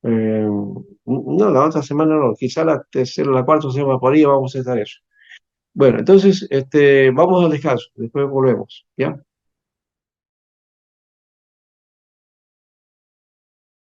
No, la otra semana no, quizá la tercera, la cuarta semana por ahí vamos a estar eso. Bueno, entonces, vamos al descanso, después volvemos, ¿ya?